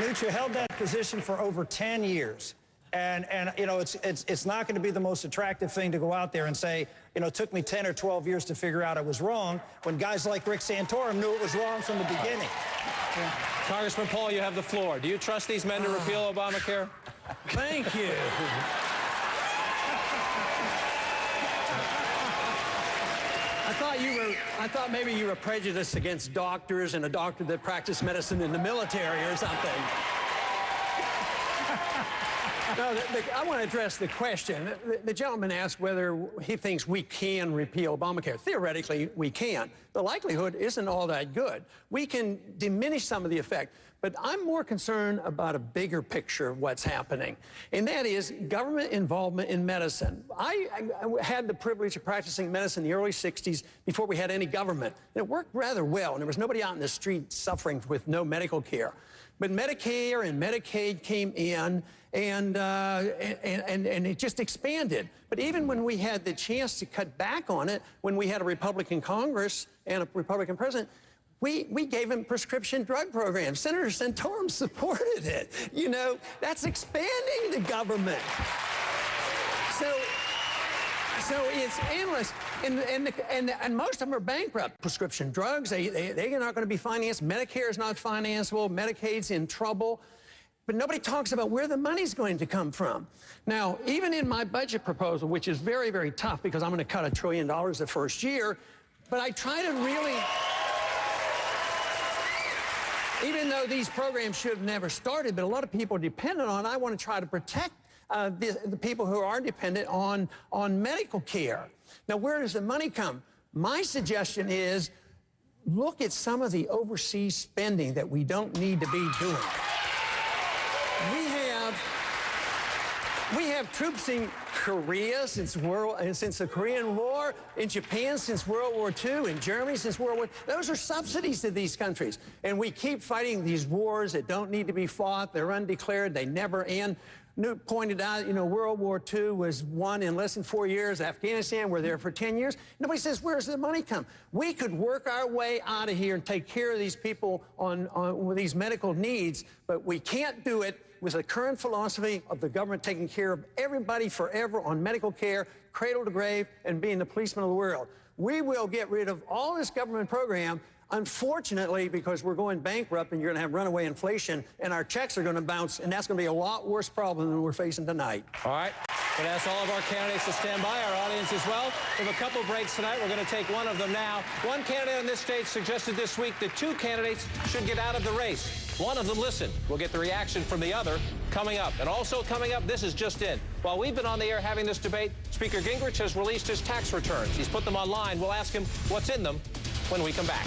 Newt, you held that position for over 10 years. And it's not going to be the most attractive thing to go out there and say, it took me 10 or 12 years to figure out I was wrong, when guys like Rick Santorum knew it was wrong from the beginning. Yeah. Congressman Paul, you have the floor. Do you trust these men to repeal Obamacare? Thank you. I thought maybe you were prejudiced against doctors and a doctor that practiced medicine in the military or something. No, I want to address the question. The gentleman asked whether he thinks we can repeal Obamacare. Theoretically, we can. The likelihood isn't all that good. We can diminish some of the effect, but I'm more concerned about a bigger picture of what's happening, and that is government involvement in medicine. I had the privilege of practicing medicine in the early 60s before we had any government, and it worked rather well, and there was nobody out in the street suffering with no medical care. But Medicare and Medicaid came in, and it just expanded. But even when we had the chance to cut back on it, when we had a Republican Congress and a Republican president, we gave him prescription drug programs. Senator Santorum supported it. That's expanding the government. So it's endless, and most of them are bankrupt. Prescription drugs, they're not going to be financed. Medicare is not financeable. Medicaid's in trouble. But nobody talks about where the money's going to come from. Now, even in my budget proposal, which is very, very tough because I'm going to cut $1 trillion the first year, but I try to really, even though these programs should have never started, but a lot of people are dependent on, I want to try to protect the people who are dependent on medical care. Now, where does the money come? My suggestion is look at some of the overseas spending that we don't need to be doing. We have troops in Korea since the Korean War, in Japan since World War II, in Germany since World War II. Those are subsidies to these countries. And we keep fighting these wars that don't need to be fought. They're undeclared. They never end. Newt pointed out, World War II was won in less than 4 years. Afghanistan, we're there for 10 years. Nobody says, where's the money come? We could work our way out of here and take care of these people with these medical needs, but we can't do it with the current philosophy of the government taking care of everybody forever on medical care, cradle to grave, and being the policeman of the world. We will get rid of all this government program. Unfortunately, because we're going bankrupt and you're going to have runaway inflation and our checks are going to bounce, and that's going to be a lot worse problem than we're facing tonight. All right. I'm going to ask all of our candidates to stand by, our audience as well. We have a couple breaks tonight. We're going to take one of them now. One candidate on this stage suggested this week that 2 candidates should get out of the race. One of them listened. We'll get the reaction from the other coming up. And also coming up, this is just in. While we've been on the air having this debate, Speaker Gingrich has released his tax returns. He's put them online. We'll ask him what's in them when we come back.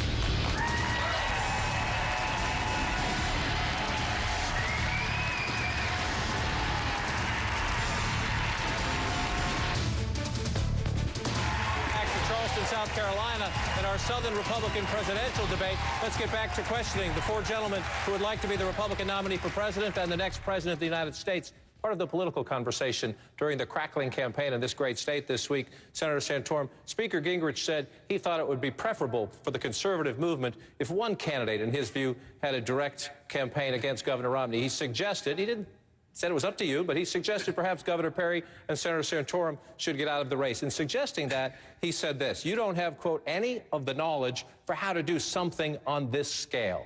Charleston, South Carolina, in our Southern Republican presidential debate. Let's get back to questioning the 4 gentlemen who would like to be the Republican nominee for president and the next president of the United States. part of the political conversation during the crackling campaign in this great state this week. Senator Santorum, Speaker Gingrich said he thought it would be preferable for the conservative movement if one candidate, in his view, had a direct campaign against Governor Romney. He suggested, he didn't said it was up to you, but he suggested perhaps Governor Perry and Senator Santorum should get out of the race. In suggesting that, he said this: you don't have, quote, any of the knowledge for how to do something on this scale.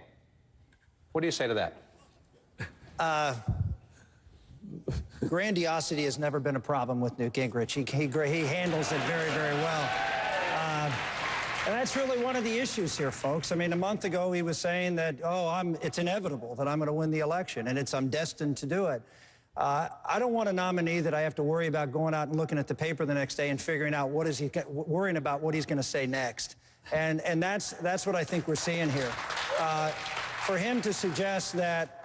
What do you say to that? Grandiosity has never been a problem with Newt Gingrich. He handles it very, very well. And that's really one of the issues here, folks. I mean, a month ago, he was saying that, it's inevitable that I'm going to win the election, and I'm destined to do it. I don't want a nominee that I have to worry about going out and looking at the paper the next day and figuring out worrying about what he's going to say next. And that's what I think we're seeing here. For him to suggest that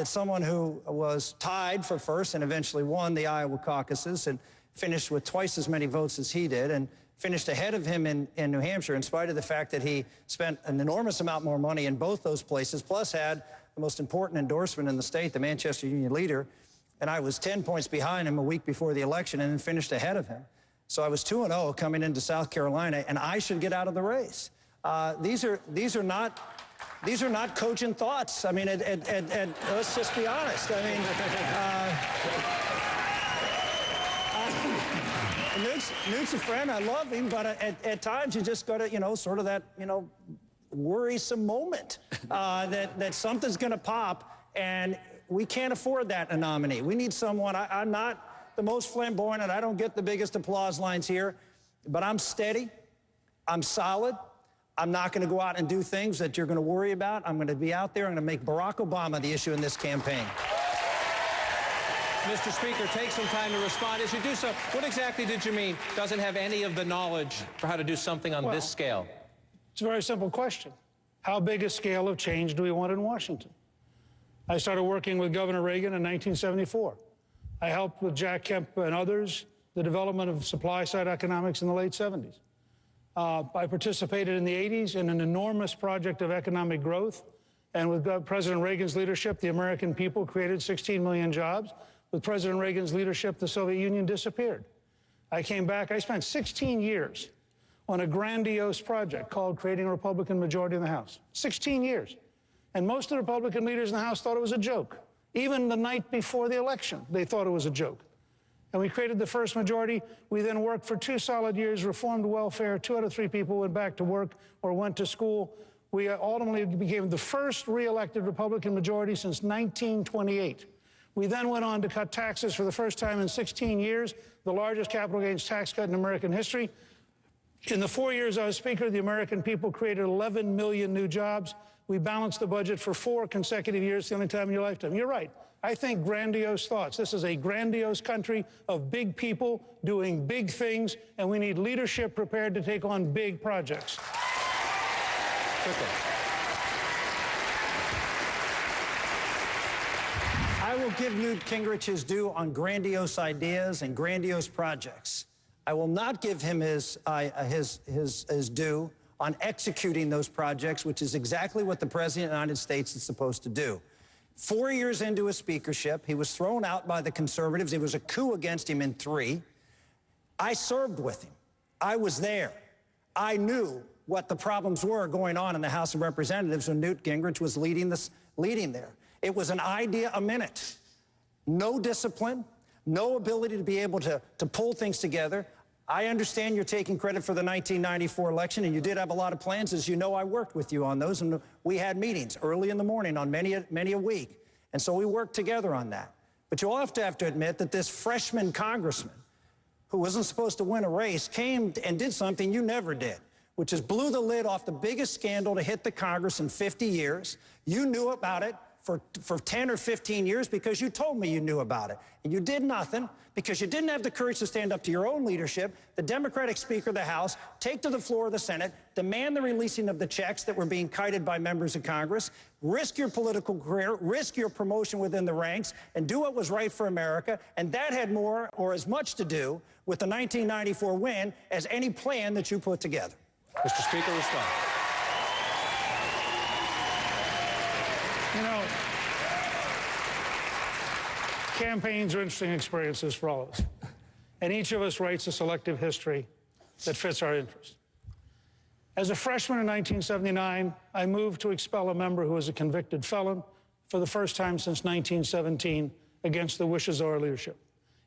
someone who was tied for first and eventually won the Iowa caucuses and finished with twice as many votes as he did and finished ahead of him in New Hampshire in spite of the fact that he spent an enormous amount more money in both those places, plus had the most important endorsement in the state, the Manchester Union leader. And I was 10 points behind him a week before the election and then finished ahead of him. So I was 2-0 coming into South Carolina, and I should get out of the race. These are not cogent thoughts. I mean, let's just be honest. I mean, Newt's a friend. I love him, but at times you just got to, sort of that, worrisome moment that something's going to pop, and we can't afford that in a nominee. We need someone. I'm not the most flamboyant, and I don't get the biggest applause lines here, but I'm steady. I'm solid. I'm not going to go out and do things that you're going to worry about. I'm going to be out there. I'm going to make Barack Obama the issue in this campaign. Mr. Speaker, take some time to respond. As you do so, what exactly did you mean doesn't have any of the knowledge for how to do something on this scale? It's a very simple question. How big a scale of change do we want in Washington? I started working with Governor Reagan in 1974. I helped with Jack Kemp and others the development of supply-side economics in the late 70s. I participated in the 80s in an enormous project of economic growth. And with President Reagan's leadership, the American people created 16 million jobs. With President Reagan's leadership, the Soviet Union disappeared. I came back. I spent 16 years on a grandiose project called creating a Republican majority in the House. 16 years. And most of the Republican leaders in the House thought it was a joke. Even the night before the election, they thought it was a joke. And we created the first majority. We then worked for 2 solid years, reformed welfare. 2 out of 3 people went back to work or went to school. We ultimately became the first re-elected Republican majority since 1928. We then went on to cut taxes for the first time in 16 years, the largest capital gains tax cut in American history. In the 4 years I was Speaker, the American people created 11 million new jobs. We balanced the budget for 4 consecutive years, the only time in your lifetime. You're right. I think grandiose thoughts. This is a grandiose country of big people doing big things, and we need leadership prepared to take on big projects. Quickly. I will give Newt Gingrich his due on grandiose ideas and grandiose projects. I will not give him his due on executing those projects, which is exactly what the President of the United States is supposed to do. 4 years into his speakership, he was thrown out by the conservatives. It was a coup against him in 3. I served with him. I was there. I knew what the problems were going on in the House of Representatives when Newt Gingrich was leading there. It was an idea a minute. No discipline, no ability to be able to pull things together. I understand you're taking credit for the 1994 election, and you did have a lot of plans. As you know, I worked with you on those, and we had meetings early in the morning on many a week. And so we worked together on that. But you'll have to admit that this freshman congressman who wasn't supposed to win a race came and did something you never did, which is blew the lid off the biggest scandal to hit the Congress in 50 years. You knew about it for 10 or 15 years because you told me you knew about it. And you did nothing because you didn't have the courage to stand up to your own leadership, the Democratic Speaker of the House, take to the floor of the Senate, demand the releasing of the checks that were being kited by members of Congress, risk your political career, risk your promotion within the ranks, and do what was right for America. And that had more or as much to do with the 1994 win as any plan that you put together. Mr. Speaker, respond. You know, Campaigns are interesting experiences for all of us. And each of us writes a selective history that fits our interests. As a freshman in 1979, I moved to expel a member who was a convicted felon for the first time since 1917 against the wishes of our leadership.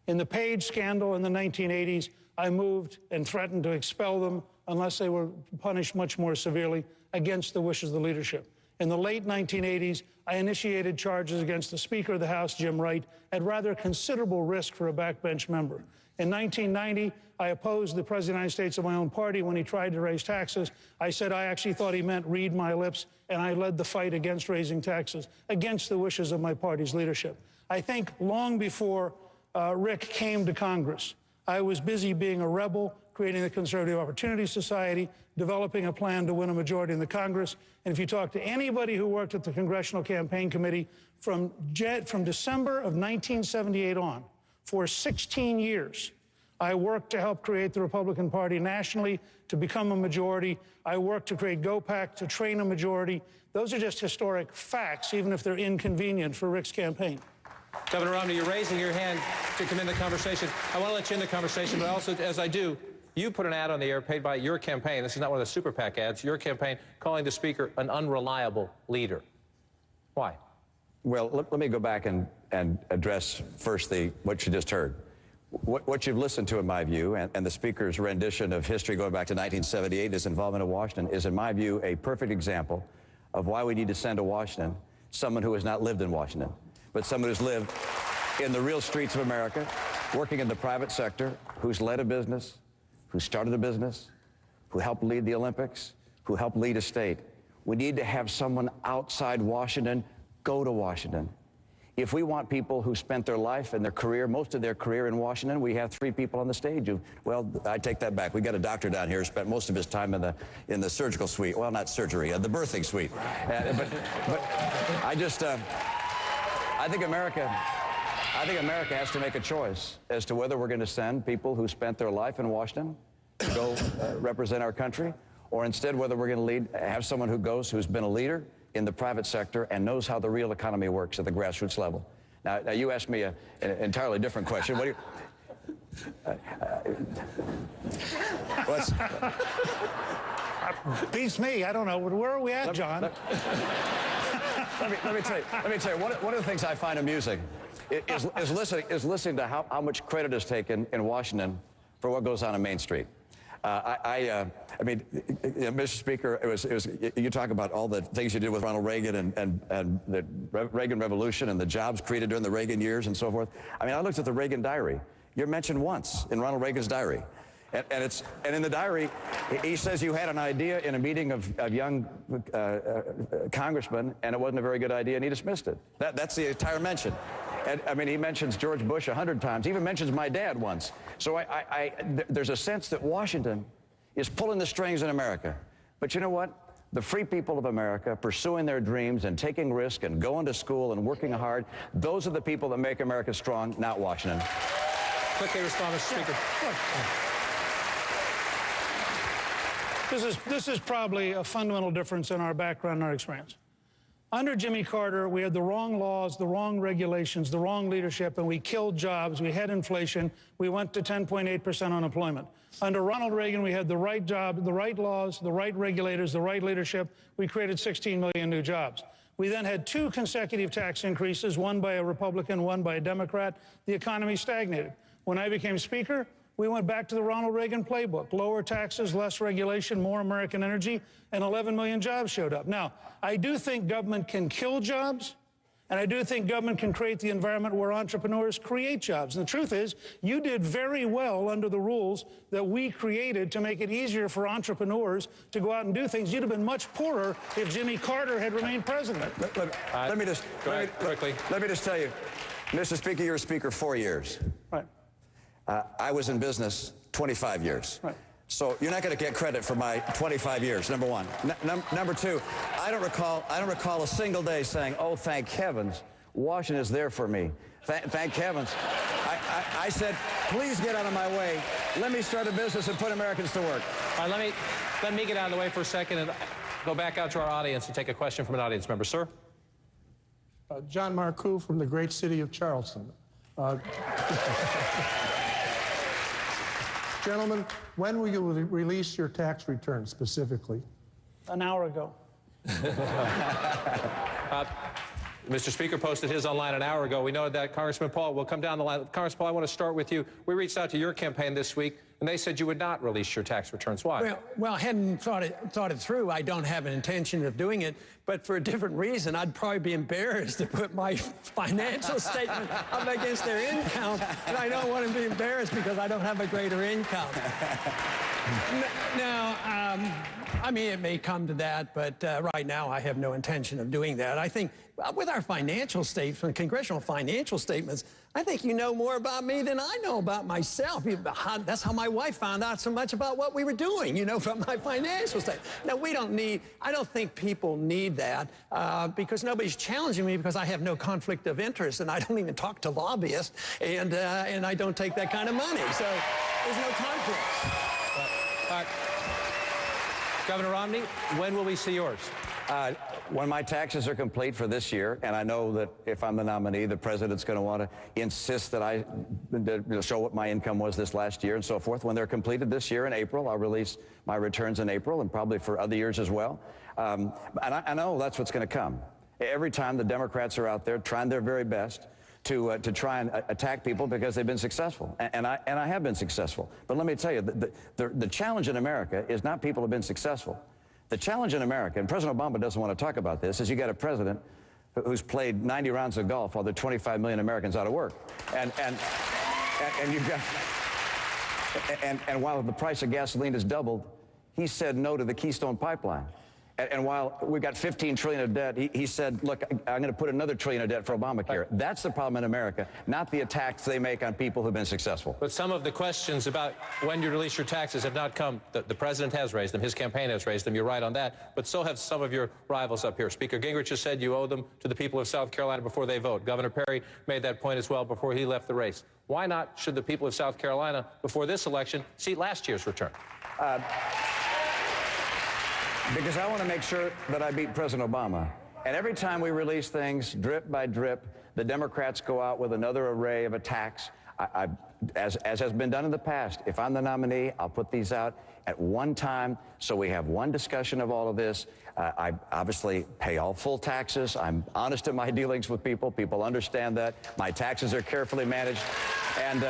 In the Page scandal in the 1980s, I moved and threatened to expel them unless they were punished much more severely against the wishes of the leadership. In the late 1980s, I initiated charges against the Speaker of the House, Jim Wright, at rather considerable risk for a backbench member. In 1990, I opposed the President of the United States of my own party when he tried to raise taxes. I said I actually thought he meant read my lips, and I led the fight against raising taxes, against the wishes of my party's leadership. I think long before Rick came to Congress, I was busy being a rebel, creating the Conservative Opportunity Society, developing a plan to win a majority in the Congress. And if you talk to anybody who worked at the Congressional Campaign Committee from December of 1978 on, for 16 years, I worked to help create the Republican Party nationally, to become a majority. I worked to create GOPAC, to train a majority. Those are just historic facts, even if they're inconvenient for Rick's campaign. Governor Romney, you're raising your hand to come in the conversation. I want to let you in the conversation, but also, as I do, you put an ad on the air paid by your campaign. This is not one of the super PAC ads. Your campaign calling the Speaker an unreliable leader. Why? Well, let me go back and address first what you just heard. What you've listened to, in my view, and the Speaker's rendition of history going back to 1978, his involvement in Washington, is, in my view, a perfect example of why we need to send to Washington someone who has not lived in Washington, but someone who's lived in the real streets of America, working in the private sector, who's led a business, who started a business, who helped lead the Olympics, who helped lead a state. We need to have someone outside Washington go to Washington. If we want people who spent their life and their career, most of their career in Washington, we have 3 people on the stage who, well, I take that back. We got a doctor down here who spent most of his time in the surgical suite. Well, not surgery, the birthing suite. But I think America has to make a choice as to whether we're going to send people who spent their life in Washington to go represent our country, or instead whether we're going to have someone who's been a leader in the private sector and knows how the real economy works at the grassroots level. Now you asked me an entirely different question. What do you... Beats me. I don't know. Where are we at, John? Let me tell you. One of the things I find amusing is listening to how much credit is taken in Washington for what goes on in Main Street. I mean, Mr. Speaker, you talk about all the things you did with Ronald Reagan and the Reagan Revolution and the jobs created during the Reagan years and so forth. I mean, I looked at the Reagan diary. You're mentioned once in Ronald Reagan's diary. And in the diary, he says you had an idea in a meeting of young congressmen, and it wasn't a very good idea, and he dismissed it. That's the entire mention. And, I mean, he mentions George Bush 100 times. He even mentions my dad once. So there's a sense that Washington is pulling the strings in America. But you know what? The free people of America pursuing their dreams and taking risks and going to school and working hard, those are the people that make America strong, not Washington. Quickly respond, Mr. Speaker. This is probably a fundamental difference in our background and our experience. Under Jimmy Carter, we had the wrong laws, the wrong regulations, the wrong leadership, and we killed jobs. We had inflation. We went to 10.8% unemployment. Under Ronald Reagan, we had the right job, the right laws, the right regulators, the right leadership. We created 16 million new jobs. We then had 2 consecutive tax increases, one by a Republican, one by a Democrat. The economy stagnated. When I became Speaker, we went back to the Ronald Reagan playbook. Lower taxes, less regulation, more American energy, and 11 million jobs showed up. Now, I do think government can kill jobs, and I do think government can create the environment where entrepreneurs create jobs. And the truth is, you did very well under the rules that we created to make it easier for entrepreneurs to go out and do things. You'd have been much poorer if Jimmy Carter had remained president. Let me just tell you, Mr. Speaker, you were Speaker 4 years. Right. I was in business 25 years. Right. So you're not going to get credit for my 25 years, number one. Number two, I don't recall a single day saying, oh, thank heavens, Washington is there for me. Thank heavens. I said, please get out of my way. Let me start a business and put Americans to work. All right, let me get out of the way for a second and go back out to our audience and take a question from an audience member. Sir? John Marcoux from the great city of Charleston. Gentlemen, when will you release your tax return specifically? An hour ago. Mr. Speaker posted his online an hour ago. We know that. Congressman Paul, we'll come down the line. Congressman Paul, I want to start with you. We reached out to your campaign this week, and they said you would not release your tax returns. Why? Well, I hadn't thought it through. I don't have an intention of doing it, but for a different reason. I'd probably be embarrassed to put my financial statement up against their income, and I don't want to be embarrassed because I don't have a greater income. Now, I mean, it may come to that, but right now I have no intention of doing that. I think with our financial statements, congressional financial statements, I think you know more about me than I know about myself. That's how my wife found out so much about what we were doing, you know, from my financial statement. Now, I don't think people need that because nobody's challenging me because I have no conflict of interest and I don't even talk to lobbyists and I don't take that kind of money. So there's no conflict. Governor Romney, when will we see yours? When my taxes are complete for this year, and I know that if I'm the nominee, the president's going to want to insist that I show what my income was this last year and so forth. When they're completed this year in April, I'll release my returns in April and probably for other years as well. And I know that's what's going to come. Every time the Democrats are out there trying their very best to try and attack people because they've been successful. And I have been successful. But let me tell you, the challenge in America is not people who have been successful. The challenge in America, and President Obama doesn't want to talk about this, is you got a president who's played 90 rounds of golf while there are 25 million Americans out of work. And you've got, and while the price of gasoline has doubled, he said no to the Keystone Pipeline. And while we've got $15 trillion of debt, he said, look, I'm going to put another $1 trillion of debt for Obamacare. That's the problem in America, not the attacks they make on people who've been successful. But some of the questions about when you release your taxes have not come. The president has raised them. His campaign has raised them. You're right on that. But so have some of your rivals up here. Speaker Gingrich has said you owe them to the people of South Carolina before they vote. Governor Perry made that point as well before he left the race. Why not should the people of South Carolina, before this election, see last year's return? Because I want to make sure that I beat President Obama. And every time we release things, drip by drip, the Democrats go out with another array of attacks. As has been done in the past, if I'm the nominee, I'll put these out at one time so we have one discussion of all of this. I obviously pay all full taxes. I'm honest in my dealings with people. People understand that. My taxes are carefully managed. And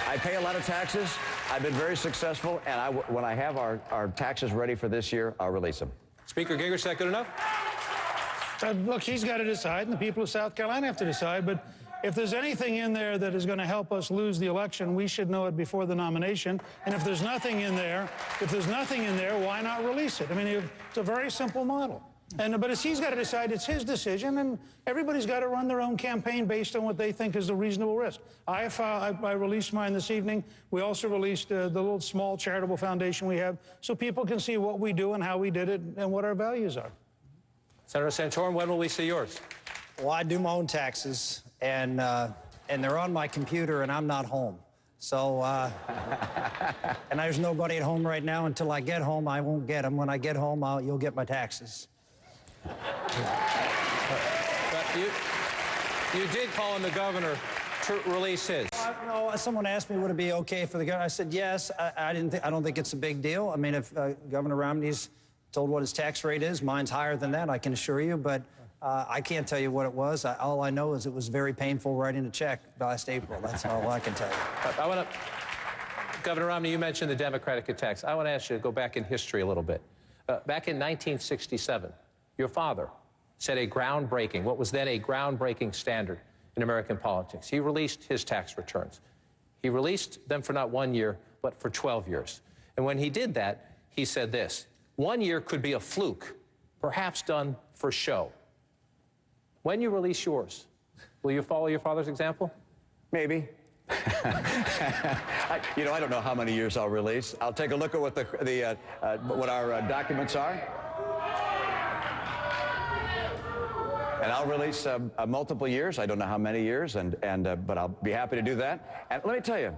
I pay a lot of taxes. I've been very successful, and when I have our taxes ready for this year, I'll release them. Speaker Gingrich, is that good enough? Look, he's got to decide, and the people of South Carolina have to decide. But if there's anything in there that is going to help us lose the election, we should know it before the nomination. And if there's nothing in there, why not release it? I mean, it's a very simple model. But he's got to decide. It's his decision, and everybody's got to run their own campaign based on what they think is a reasonable risk. I released mine this evening. We also released the little small charitable foundation we have so people can see what we do and how we did it and what our values are. Senator Santorum, when will we see yours? Well, I do my own taxes, and they're on my computer, and I'm not home. So, and there's nobody at home right now. Until I get home, I won't get them. When I get home, you'll get my taxes. But you did call on the governor to release his. No, someone asked me, would it be okay for the governor? I said yes. I don't think it's a big deal. I mean, if Governor Romney's told what his tax rate is, mine's higher than that, I can assure you. But I can't tell you what it was. All I know is it was very painful writing a check last April. That's all I can tell you. Governor Romney, you mentioned the Democratic attacks. I want to ask you to go back in history a little bit. Back in 1967, your father set what was then a groundbreaking standard in American politics. He released his tax returns. He released them for not 1 year, but for 12 years. And when he did that, he said this: 1 year could be a fluke, perhaps done for show. When you release yours, will you follow your father's example? Maybe. I don't know how many years I'll release. I'll take a look at what our documents are. And I'll release multiple years. I don't know how many years, but I'll be happy to do that. And let me tell you,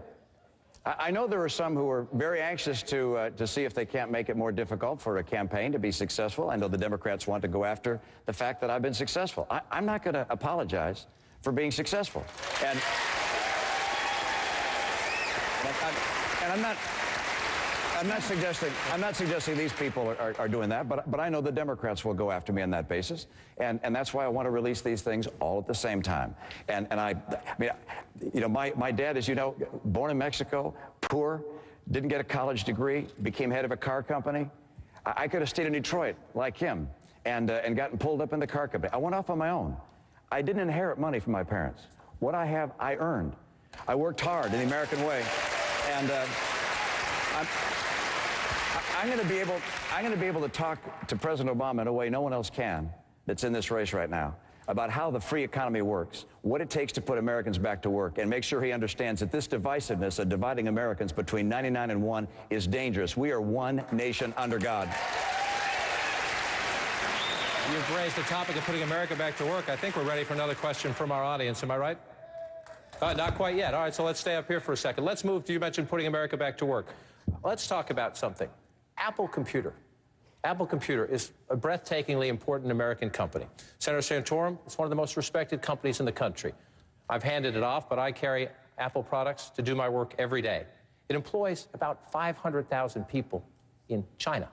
I know there are some who are very anxious to see if they can't make it more difficult for a campaign to be successful. I know the Democrats want to go after the fact that I've been successful. I'm not going to apologize for being successful. And I'm not suggesting these people are doing that, but I know the Democrats will go after me on that basis, and that's why I want to release these things all at the same time. And I mean, you know, my dad, as you know, born in Mexico, poor, didn't get a college degree, became head of a car company. I could have stayed in Detroit like him and gotten pulled up in the car company. I went off on my own. I didn't inherit money from my parents. What I have, I earned. I worked hard in the American way, and I'm going to be able to talk to President Obama in a way no one else can that's in this race right now about how the free economy works, what it takes to put Americans back to work, and make sure he understands that this divisiveness of dividing Americans between 99 and 1 is dangerous. We are one nation under God. You've raised the topic of putting America back to work. I think we're ready for another question from our audience. Am I right? Not quite yet. All right, so let's stay up here for a second. Let's move to, you mentioned putting America back to work. Let's talk about something. Apple Computer. Apple Computer is a breathtakingly important American company. Senator Santorum, it's one of the most respected companies in the country. I've handed it off, but I carry Apple products to do my work every day. It employs about 500,000 people in China.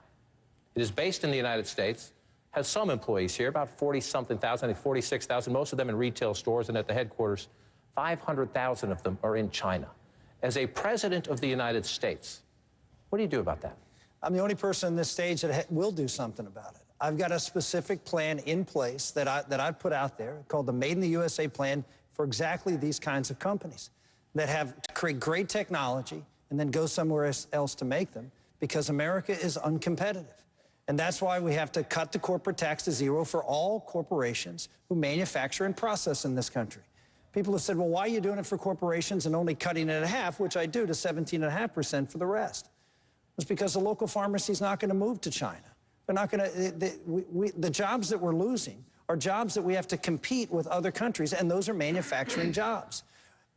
It is based in the United States, has some employees here, about 40-something thousand, I think 46,000, most of them in retail stores and at the headquarters. 500,000 of them are in China. As a president of the United States, what do you do about that? I'm the only person on this stage that will do something about it. I've got a specific plan in place that I put out there called the Made in the USA plan for exactly these kinds of companies that have to create great technology and then go somewhere else to make them, because America is uncompetitive. And that's why we have to cut the corporate tax to zero for all corporations who manufacture and process in this country. People have said, well, why are you doing it for corporations and only cutting it in half, which I do, to 17.5% for the rest? It's because the local pharmacy is not going to move to China. They're not going to, the jobs that we're losing are jobs that we have to compete with other countries, and those are manufacturing jobs.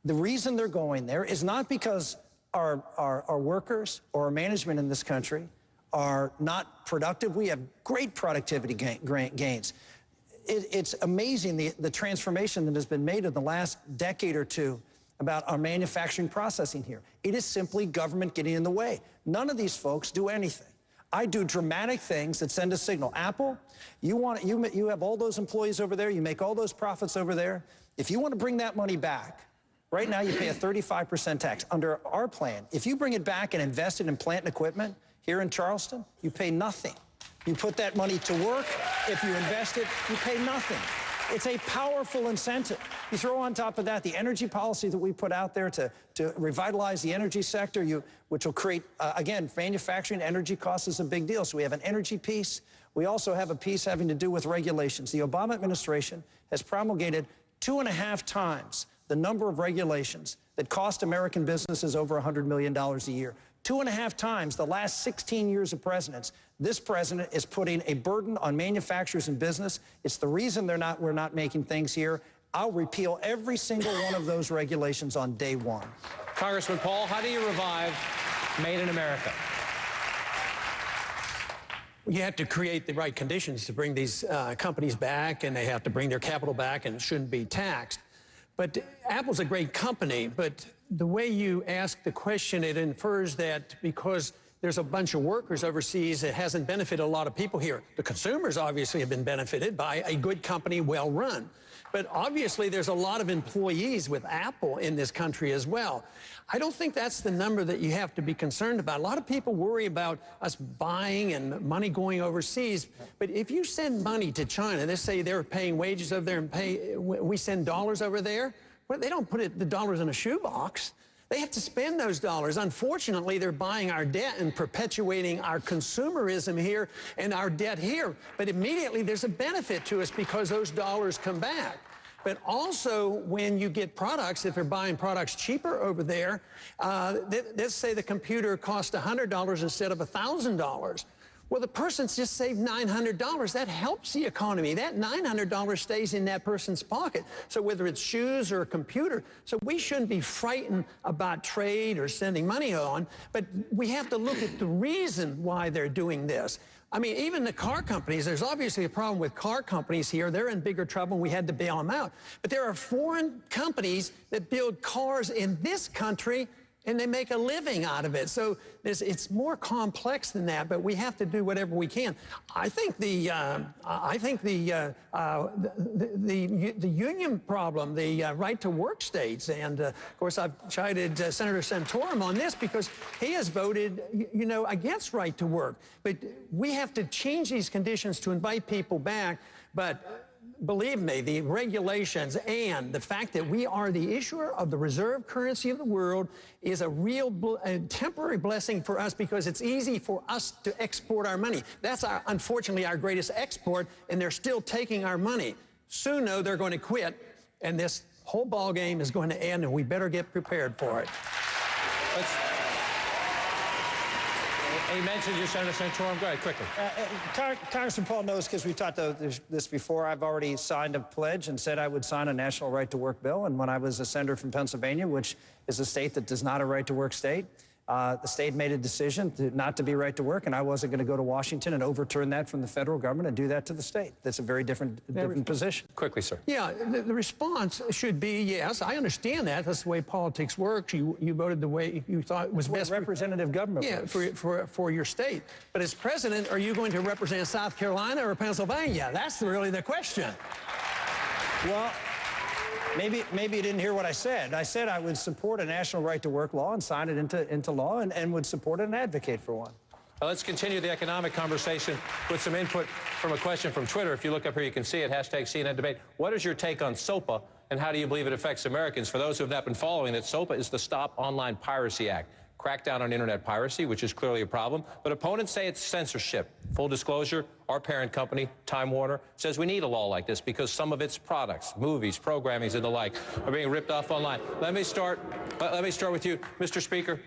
The reason they're going there is not because our workers or our management in this country are not productive. We have great productivity gains. It's amazing the transformation that has been made in the last decade or two about our manufacturing processing here. It is simply government getting in the way. None of these folks do anything. I do dramatic things that send a signal. Apple, you have all those employees over there, you make all those profits over there. If you want to bring that money back, right now you pay a 35% tax. Under our plan, if you bring it back and invest it in plant and equipment here in Charleston, you pay nothing. You put that money to work. If you invest it, you pay nothing. It's a powerful incentive. You throw on top of that the energy policy that we put out there to revitalize the energy sector, which will create, again, manufacturing energy costs is a big deal. So we have an energy piece. We also have a piece having to do with regulations. The Obama administration has promulgated 2.5 times the number of regulations that cost American businesses over $100 million a year. 2.5 times the last 16 years of presidents. This president is putting a burden on manufacturers and business. It's the reason we're not making things here. I'll repeal every single one of those regulations on day one. Congressman Paul, how do you revive Made in America? You have to create the right conditions to bring these companies back, and they have to bring their capital back and shouldn't be taxed. But Apple's a great company, but the way you ask the question, it infers that because there's a bunch of workers overseas, it hasn't benefited a lot of people here. The consumers obviously have been benefited by a good company, well run. But obviously there's a lot of employees with Apple in this country as well. I don't think that's the number that you have to be concerned about. A lot of people worry about us buying and money going overseas. But if you send money to China, let's say they're paying wages over there and we send dollars over there, well, they don't put the dollars in a shoebox. They have to spend those dollars. Unfortunately, they're buying our debt and perpetuating our consumerism here and our debt here. But immediately there's a benefit to us because those dollars come back. But also, when you get products, if they're buying products cheaper over there, let's say the computer cost $100 instead of $1,000. Well, the person's just saved $900. That helps the economy. That $900 stays in that person's pocket. So whether it's shoes or a computer, so we shouldn't be frightened about trade or sending money on, but we have to look at the reason why they're doing this. I mean, even the car companies, there's obviously a problem with car companies here. They're in bigger trouble, and we had to bail them out. But there are foreign companies that build cars in this country, and they make a living out of it. So it's more complex than that, but we have to do whatever we can. I think the union problem, the right to work states, and of course I've chided Senator Santorum on this because he has voted, you know, against right to work. But we have to change these conditions to invite people back. But believe me, the regulations and the fact that we are the issuer of the reserve currency of the world is a real temporary blessing for us because it's easy for us to export our money. That's unfortunately our greatest export, and they're still taking our money. Soon, though, they're going to quit, and this whole ball game is going to end, and we better get prepared for it. He mentioned you, Senator Santorum. Go ahead, quickly. Congressman Paul knows, because we've talked about this before, I've already signed a pledge and said I would sign a national right-to-work bill. And when I was a senator from Pennsylvania, which is a state that does not a right-to-work state, the state made a decision not to be right-to-work, and I wasn't going to go to Washington and overturn that from the federal government and do that to the state. That's a very different position. Quickly, sir. Yeah, the response should be yes. I understand that. That's the way politics works. You voted the way you thought was best. Representative government. Yeah, for your state. But as president, are you going to represent South Carolina or Pennsylvania? That's really the question. Well, maybe you didn't hear what I said. I said I would support a national right-to-work law and sign it into law and would support it and advocate for one. Let's continue the economic conversation with some input from a question from Twitter. If you look up here, you can see it, #CNN debate. What is your take on SOPA, and how do you believe it affects Americans? For those who have not been following it, SOPA is the Stop Online Piracy Act. Crackdown on internet piracy, which is clearly a problem, but opponents say it's censorship. Full disclosure, our parent company, Time Warner, says we need a law like this because some of its products, movies, programmings, and the like are being ripped off online. Let me start with you, Mr. Speaker.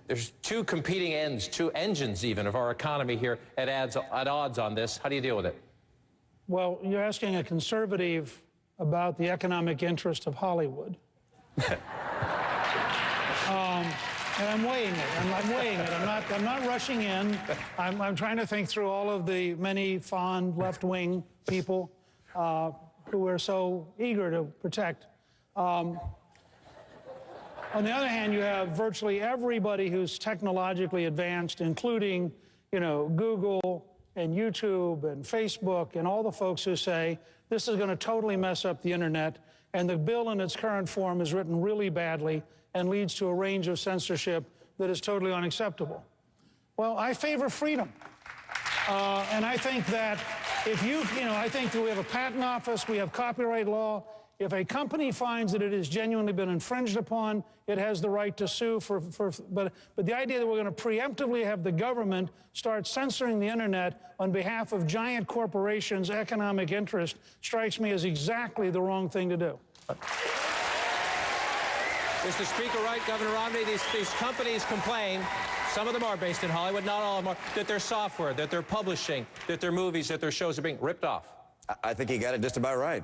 There's two competing ends, two engines even of our economy here at odds on this. How do you deal with it? Well, you're asking a conservative about the economic interest of Hollywood. And I'm weighing it. I'm weighing it. I'm not rushing in. I'm trying to think through all of the many fond left-wing people who are so eager to protect. On the other hand, you have virtually everybody who's technologically advanced, including, you know, Google and YouTube and Facebook and all the folks who say this is going to totally mess up the internet, and the bill in its current form is written really badly and leads to a range of censorship that is totally unacceptable. Well, I favor freedom. And I think that if I think that we have a patent office, we have copyright law. If a company finds that it has genuinely been infringed upon, it has the right to sue but the idea that we're going to preemptively have the government start censoring the internet on behalf of giant corporations' economic interest strikes me as exactly the wrong thing to do. Mr. Speaker, right, Governor Romney, these companies complain, some of them are based in Hollywood, not all of them are, that their software, that their publishing, that their movies, that their shows are being ripped off. I think he got it just about right.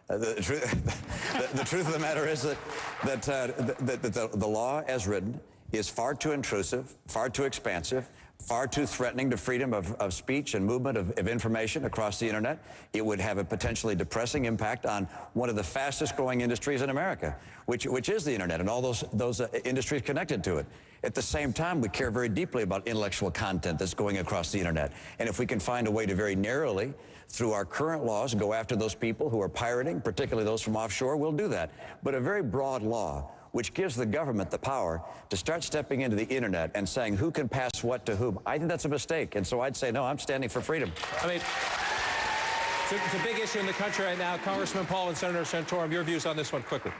The truth of the matter is that the law as written is far too intrusive, far too expansive, far too threatening to freedom of speech and movement of information across the internet. It would have a potentially depressing impact on one of the fastest growing industries in America, which is the internet and all those industries connected to it. At the same time, we care very deeply about intellectual content that's going across the internet. And if we can find a way to very narrowly, through our current laws, go after those people who are pirating, particularly those from offshore, we'll do that. But a very broad law, which gives the government the power to start stepping into the internet and saying who can pass what to whom, I think that's a mistake. And so I'd say, no, I'm standing for freedom. I mean, it's a big issue in the country right now. Congressman Paul and Senator Santorum, your views on this one quickly.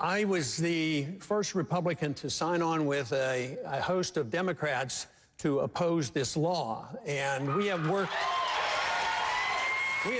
I was the first Republican to sign on with a host of Democrats to oppose this law. And we have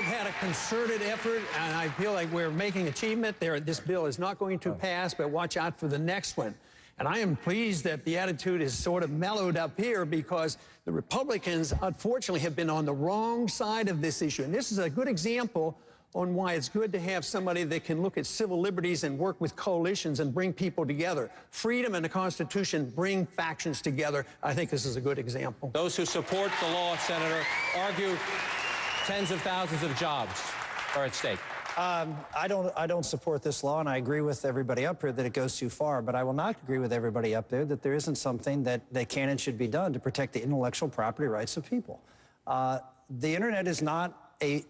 had a concerted effort, and I feel like we're making achievement there. This bill is not going to pass, but watch out for the next one. And I am pleased that the attitude is sort of mellowed up here because the Republicans, unfortunately, have been on the wrong side of this issue. And this is a good example on why it's good to have somebody that can look at civil liberties and work with coalitions and bring people together. Freedom and the Constitution bring factions together. I think this is a good example. Those who support the law, Senator, argue tens of thousands of jobs are at stake. I don't support this law, and I agree with everybody up here that it goes too far, but I will not agree with everybody up there that there isn't something that can and should be done to protect the intellectual property rights of people. The internet is not a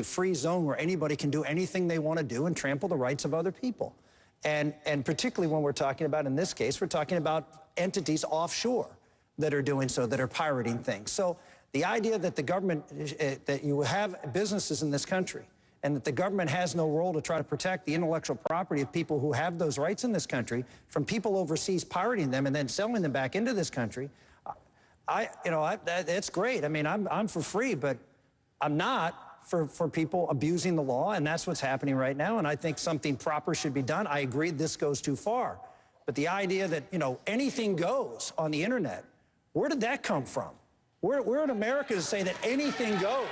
free zone where anybody can do anything they want to do and trample the rights of other people. And particularly when we're talking about, in this case, we're talking about entities offshore that are doing so, that are pirating things. So the idea that the government, that you have businesses in this country and that the government has no role to try to protect the intellectual property of people who have those rights in this country from people overseas pirating them and then selling them back into this country, it's great. I mean, I'm for free, but I'm not for people abusing the law, and that's what's happening right now, and I think something proper should be done. I agree this goes too far. But the idea that, anything goes on the internet, where did that come from? We're in America to say that anything goes.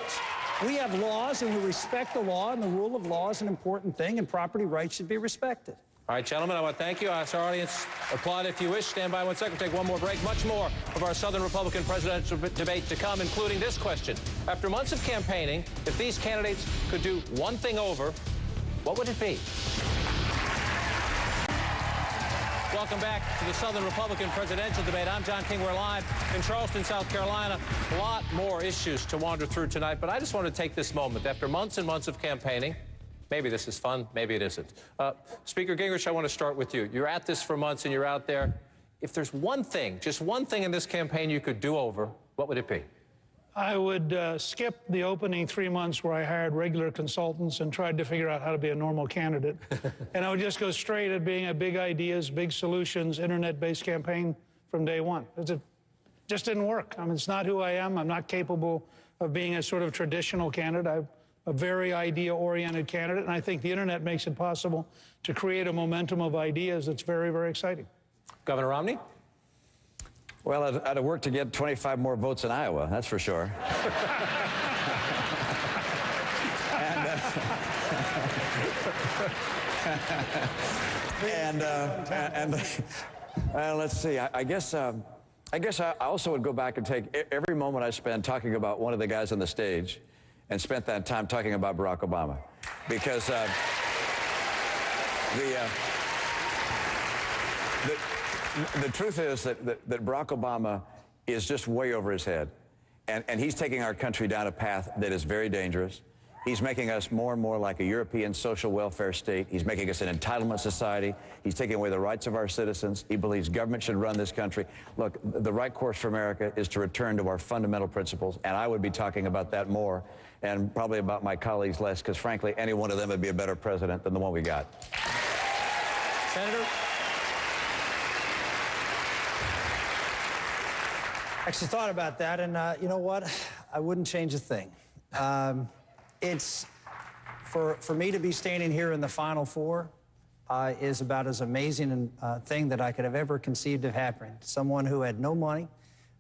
We have laws, and we respect the law, and the rule of law is an important thing, and property rights should be respected. All right, gentlemen, I want to thank you. I ask our audience, applaud if you wish. Stand by 1 second. Take one more break. Much more of our Southern Republican presidential debate to come, including this question. After months of campaigning, if these candidates could do one thing over, what would it be? Welcome back to the Southern Republican presidential debate. I'm John King. We're live in Charleston, South Carolina. A lot more issues to wander through tonight, but I just want to take this moment. After months and months of campaigning, maybe this is fun, maybe it isn't. Speaker Gingrich, I want to start with you. You're at this for months and you're out there. If there's one thing, just one thing in this campaign you could do over, what would it be? I would skip the opening 3 months where I hired regular consultants and tried to figure out how to be a normal candidate. And I would just go straight at being a big ideas, big solutions, internet-based campaign from day one. It just didn't work. I mean, it's not who I am. I'm not capable of being a sort of traditional candidate. I'm a very idea-oriented candidate, and I think the internet makes it possible to create a momentum of ideas that's very, very exciting. Governor Romney? Well, I'd have worked to get 25 more votes in Iowa, that's for sure. Let's see. I guess I also would go back and take every moment I spend talking about one of the guys on the stage and spent that time talking about Barack Obama, because the truth is that Barack Obama is just way over his head, and he's taking our country down a path that is very dangerous. He's making us more and more like a European social welfare state. He's making us an entitlement society. He's taking away the rights of our citizens. He believes government should run this country. Look, the right course for America is to return to our fundamental principles, and I would be talking about that more, and probably about my colleagues less, because frankly, any one of them would be a better president than the one we got. Senator? Actually thought about that, and you know what? I wouldn't change a thing. It's for me to be standing here in the Final Four is about as amazing a thing that I could have ever conceived of happening. Someone who had no money,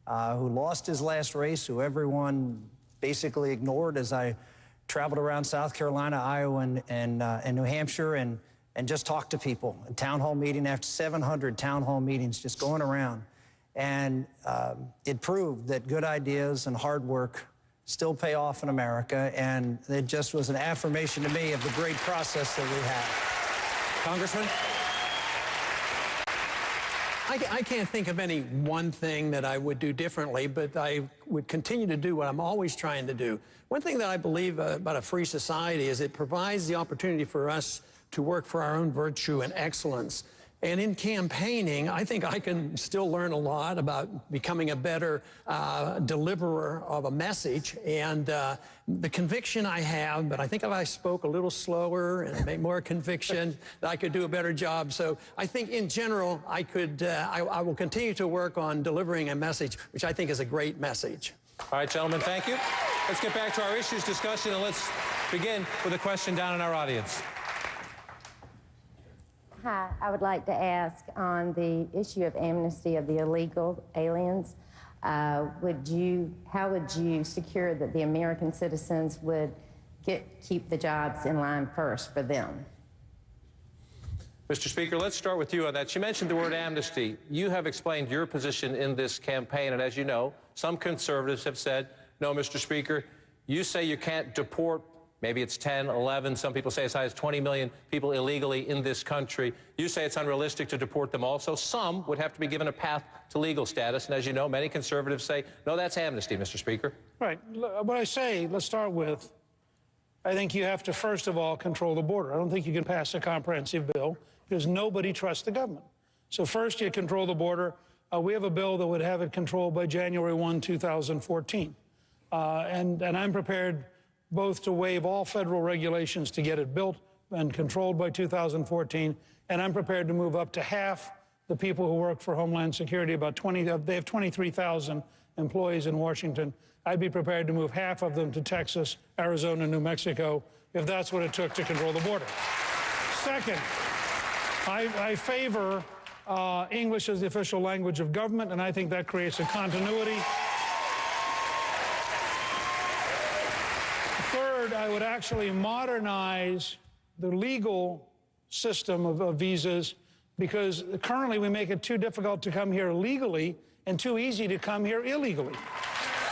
who lost his last race, who everyone basically ignored as I traveled around South Carolina, Iowa, and New Hampshire, and just talked to people. A town hall meeting after 700 town hall meetings, just going around. And it proved that good ideas and hard work still pay off in America, and it just was an affirmation to me of the great process that we have. Congressman? I can't think of any one thing that I would do differently, but I would continue to do what I'm always trying to do. One thing that I believe about a free society is it provides the opportunity for us to work for our own virtue and excellence. And in campaigning, I think I can still learn a lot about becoming a better deliverer of a message. And the conviction I have, but I think if I spoke a little slower and made more conviction, that I could do a better job. So I think in general, I will continue to work on delivering a message, which I think is a great message. All right, gentlemen, thank you. Let's get back to our issues discussion, and let's begin with a question down in our audience. Hi, I would like to ask on the issue of amnesty of the illegal aliens, how would you secure that the American citizens would keep the jobs in line first for them? Mr. Speaker, let's start with you on that. You mentioned the word amnesty. You have explained your position in this campaign, and as you know, some conservatives have said, no, Mr. Speaker, you say you can't deport Maybe it's 10, 11, some people say as high as 20 million people illegally in this country. You say it's unrealistic to deport them all, so some would have to be given a path to legal status. And as you know, many conservatives say, no, that's amnesty, Mr. Speaker. Right. What I say, let's start with, I think you have to, first of all, control the border. I don't think you can pass a comprehensive bill because nobody trusts the government. So first, you control the border. We have a bill that would have it controlled by January 1, 2014. And I'm prepared both to waive all federal regulations to get it built and controlled by 2014, and I'm prepared to move up to half the people who work for Homeland Security, about 20, they have 23,000 employees in Washington. I'd be prepared to move half of them to Texas, Arizona, New Mexico, if that's what it took to control the border. Second, I favor English as the official language of government, and I think that creates a continuity. Third, I would actually modernize the legal system of visas, because currently we make it too difficult to come here legally and too easy to come here illegally.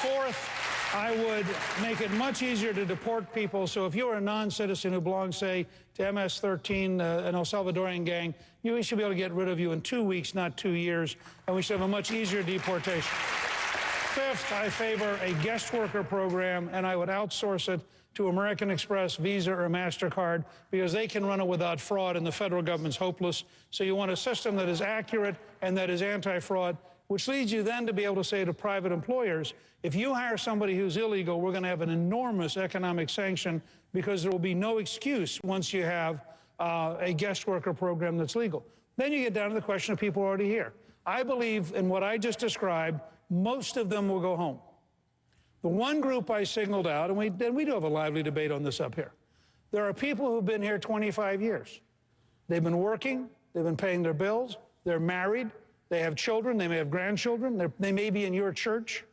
Fourth, I would make it much easier to deport people. So if you're a non-citizen who belongs, say, to MS-13, an El Salvadorian gang, we should be able to get rid of you in 2 weeks, not 2 years, and we should have a much easier deportation. Fifth, I favor a guest worker program, and I would outsource it to American Express, Visa, or MasterCard, because they can run it without fraud, and the federal government's hopeless. So you want a system that is accurate and that is anti-fraud, which leads you then to be able to say to private employers, if you hire somebody who's illegal, we're going to have an enormous economic sanction, because there will be no excuse once you have a guest worker program that's legal. Then you get down to the question of people already here. I believe in what I just described, most of them will go home. The one group I signaled out, and we do have a lively debate on this up here, there are people who've been here 25 years. They've been working, they've been paying their bills, they're married, they have children, they may have grandchildren, they may be in your church.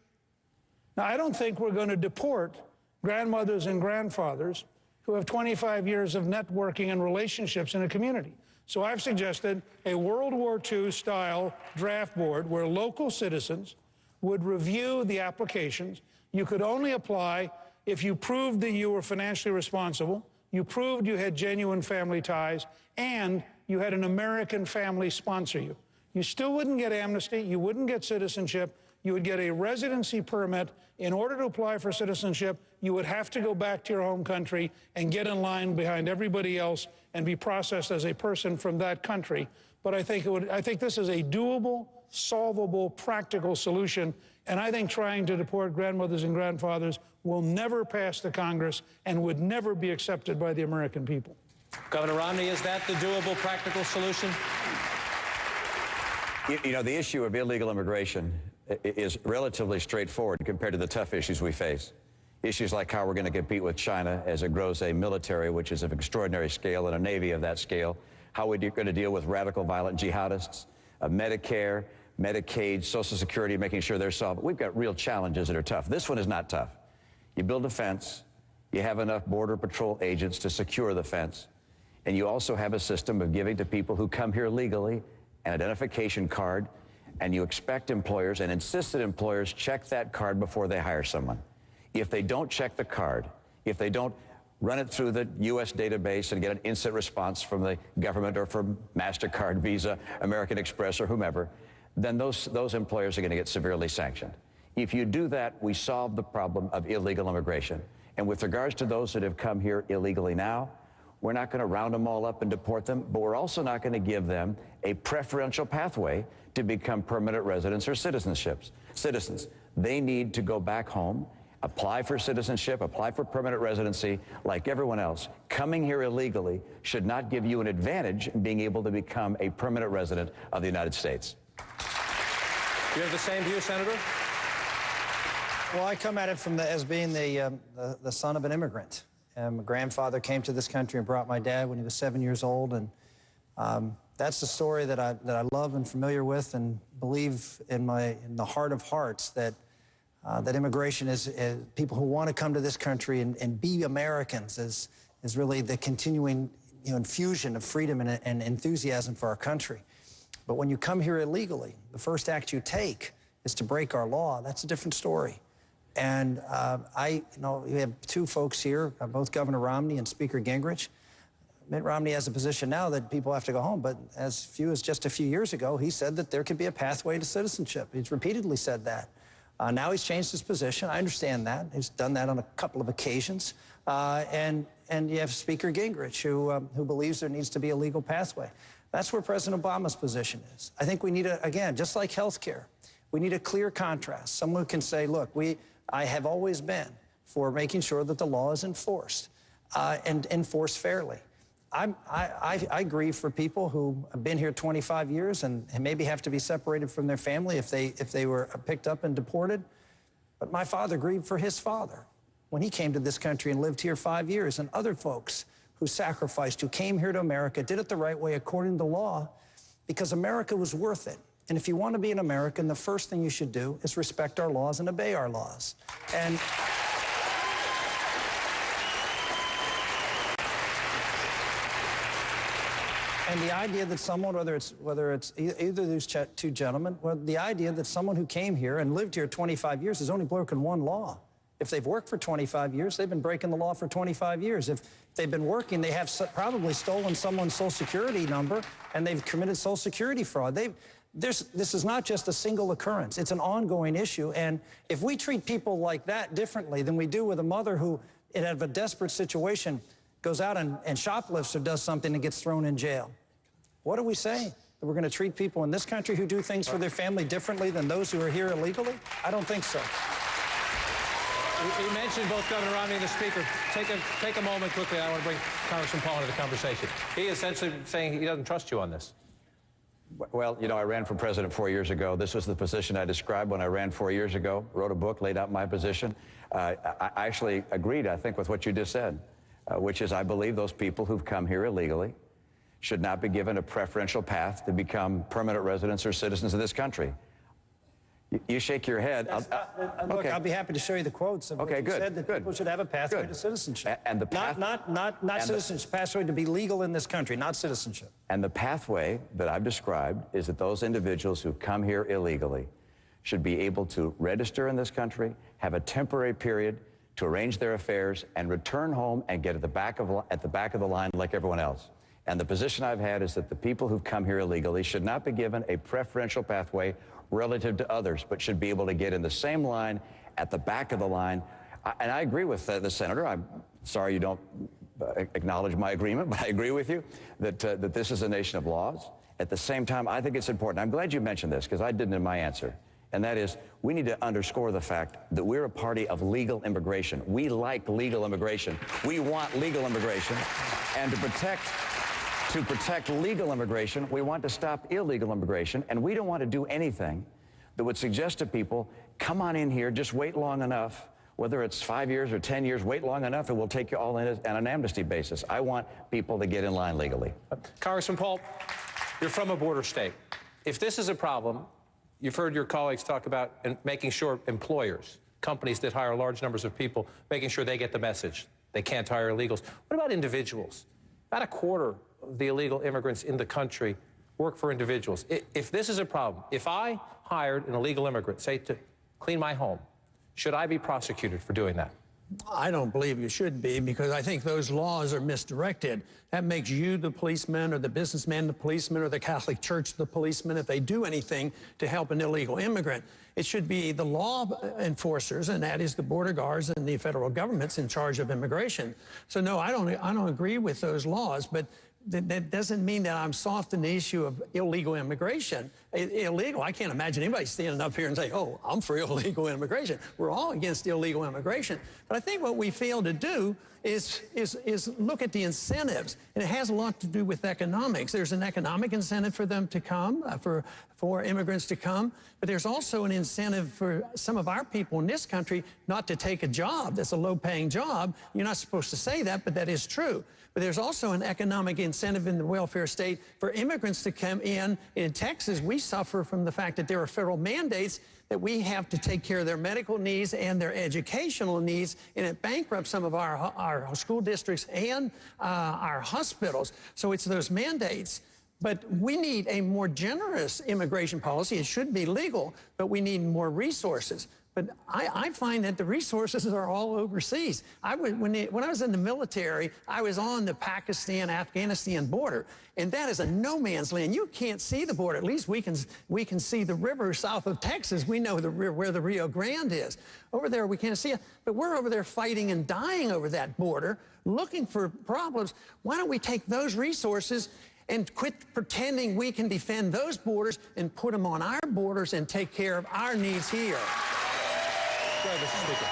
Now, I don't think we're going to deport grandmothers and grandfathers who have 25 years of networking and relationships in a community. So I've suggested a World War II-style draft board where local citizens would review the applications. You could only apply if you proved that you were financially responsible, you proved you had genuine family ties, and you had an American family sponsor you. You still wouldn't get amnesty, you wouldn't get citizenship, you would get a residency permit. In order to apply for citizenship, you would have to go back to your home country and get in line behind everybody else and be processed as a person from that country. But I think this is a doable, solvable, practical solution. And I think trying to deport grandmothers and grandfathers will never pass the Congress and would never be accepted by the American people. Governor Romney, is that the doable, practical solution? You know, the issue of illegal immigration is relatively straightforward compared to the tough issues we face. Issues like how we're going to compete with China as it grows a military which is of extraordinary scale and a navy of that scale, how we're going to deal with radical violent jihadists, Medicare, Medicaid, Social Security, making sure they're solved. We've got real challenges that are tough. This one is not tough. You build a fence, you have enough Border Patrol agents to secure the fence, and you also have a system of giving to people who come here legally an identification card, and you expect employers and insist that employers check that card before they hire someone. If they don't check the card, if they don't run it through the U.S. database and get an instant response from the government or from MasterCard, Visa, American Express, or whomever, then those employers are going to get severely sanctioned. If you do that, we solve the problem of illegal immigration. And with regards to those that have come here illegally now, we're not going to round them all up and deport them, but we're also not going to give them a preferential pathway to become permanent residents or citizens. They need to go back home, apply for citizenship, apply for permanent residency like everyone else. Coming here illegally should not give you an advantage in being able to become a permanent resident of the United States. You have the same view, Senator? Well, I come at it from as being the son of an immigrant. My grandfather came to this country and brought my dad when he was 7 years old, and that's the story that I love and familiar with, and believe in the heart of hearts that that immigration is people who want to come to this country and be Americans is really the continuing infusion of freedom and enthusiasm for our country. But when you come here illegally, the first act you take is to break our law. That's a different story. And we have two folks here, both Governor Romney and Speaker Gingrich. Mitt Romney has a position now that people have to go home, but as few as just a few years ago, he said that there could be a pathway to citizenship. He's repeatedly said that. Now he's changed his position. I understand that. He's done that on a couple of occasions. And you have Speaker Gingrich, who believes there needs to be a legal pathway. That's where President Obama's position is. I think we need, again, just like health care, we need a clear contrast. Someone who can say, look, I have always been for making sure that the law is enforced and enforced fairly. I grieve for people who have been here 25 years and maybe have to be separated from their family if they were picked up and deported. But my father grieved for his father when he came to this country and lived here 5 years, and other folks who sacrificed, who came here to America, did it the right way according to law, because America was worth it. And if you want to be an American, the first thing you should do is respect our laws and obey our laws. And the idea that someone, whether it's either of these two gentlemen, the idea that someone who came here and lived here 25 years has only broken one law. If they've worked for 25 years, they've been breaking the law for 25 years. If they've been working, they have probably stolen someone's Social Security number, and they've committed Social Security fraud. This is not just a single occurrence. It's an ongoing issue. And if we treat people like that differently than we do with a mother who, in a desperate situation, goes out and shoplifts or does something and gets thrown in jail, what do we say? That we're going to treat people in this country who do things for their family differently than those who are here illegally? I don't think so. You mentioned both Governor Romney and the Speaker. Take a moment quickly. I want to bring Congressman Paul into the conversation. He is essentially saying he doesn't trust you on this. Well, I ran for president 4 years ago. This was the position I described when I ran 4 years ago, wrote a book, laid out my position. I actually agreed, I think, with what you just said, which is I believe those people who've come here illegally should not be given a preferential path to become permanent residents or citizens of this country. You shake your head. Look, okay. I'll be happy to show you the quotes of what you said, that people should have a pathway to citizenship. And the path, not citizenship, pathway to be legal in this country, not citizenship. And the pathway that I've described is that those individuals who come here illegally should be able to register in this country, have a temporary period to arrange their affairs, and return home and get at the back of the line like everyone else. And the position I've had is that the people who've come here illegally should not be given a preferential pathway relative to others, but should be able to get in the same line at the back of the line. And I agree with the senator. I'm sorry you don't acknowledge my agreement, but I agree with you that this is a nation of laws. At the same time, I think it's important. I'm glad you mentioned this, because I didn't in my answer. And that is, we need to underscore the fact that we're a party of legal immigration. We like legal immigration. We want legal immigration. And to protect legal immigration, we want to stop illegal immigration, and we don't want to do anything that would suggest to people, come on in here, just wait long enough, whether it's 5 years or 10 years, wait long enough, and we'll take you all in on an amnesty basis. I want people to get in line legally. Congressman Paul, you're from a border state. If this is a problem, you've heard your colleagues talk about making sure employers, companies that hire large numbers of people, making sure they get the message. They can't hire illegals. What about individuals? About a quarter of the illegal immigrants in the country work for individuals. If this is a problem, if I hired an illegal immigrant, say, to clean my home, should I be prosecuted for doing that? I don't believe you should be, because I think those laws are misdirected. That makes you the policeman, or the businessman the policeman, or the Catholic Church the policeman if they do anything to help an illegal immigrant. It should be the law enforcers, and that is the border guards and the federal government's in charge of immigration. So no, I don't agree with those laws, but that doesn't mean that I'm soft in the issue of illegal immigration. Illegal, I can't imagine anybody standing up here and saying, oh, I'm for illegal immigration. We're all against illegal immigration. But I think what we fail to do is look at the incentives. And it has a lot to do with economics. There's an economic incentive for them to come, for immigrants to come. But there's also an incentive for some of our people in this country not to take a job that's a low-paying job. You're not supposed to say that, but that is true. But there's also an economic incentive in the welfare state for immigrants to come in. In Texas, we suffer from the fact that there are federal mandates that we have to take care of their medical needs and their educational needs, and it bankrupts some of our school districts and our hospitals. So it's those mandates. But we need a more generous immigration policy. It should be legal, but we need more resources. But I find that the resources are all overseas. When I was in the military, I was on the Pakistan-Afghanistan border, and that is a no man's land. You can't see the border. At least we can see the river south of Texas. We know where the Rio Grande is. Over there, we can't see it. But we're over there fighting and dying over that border, looking for problems. Why don't we take those resources and quit pretending we can defend those borders and put them on our borders and take care of our needs here? Go ahead, Mr. Speaker.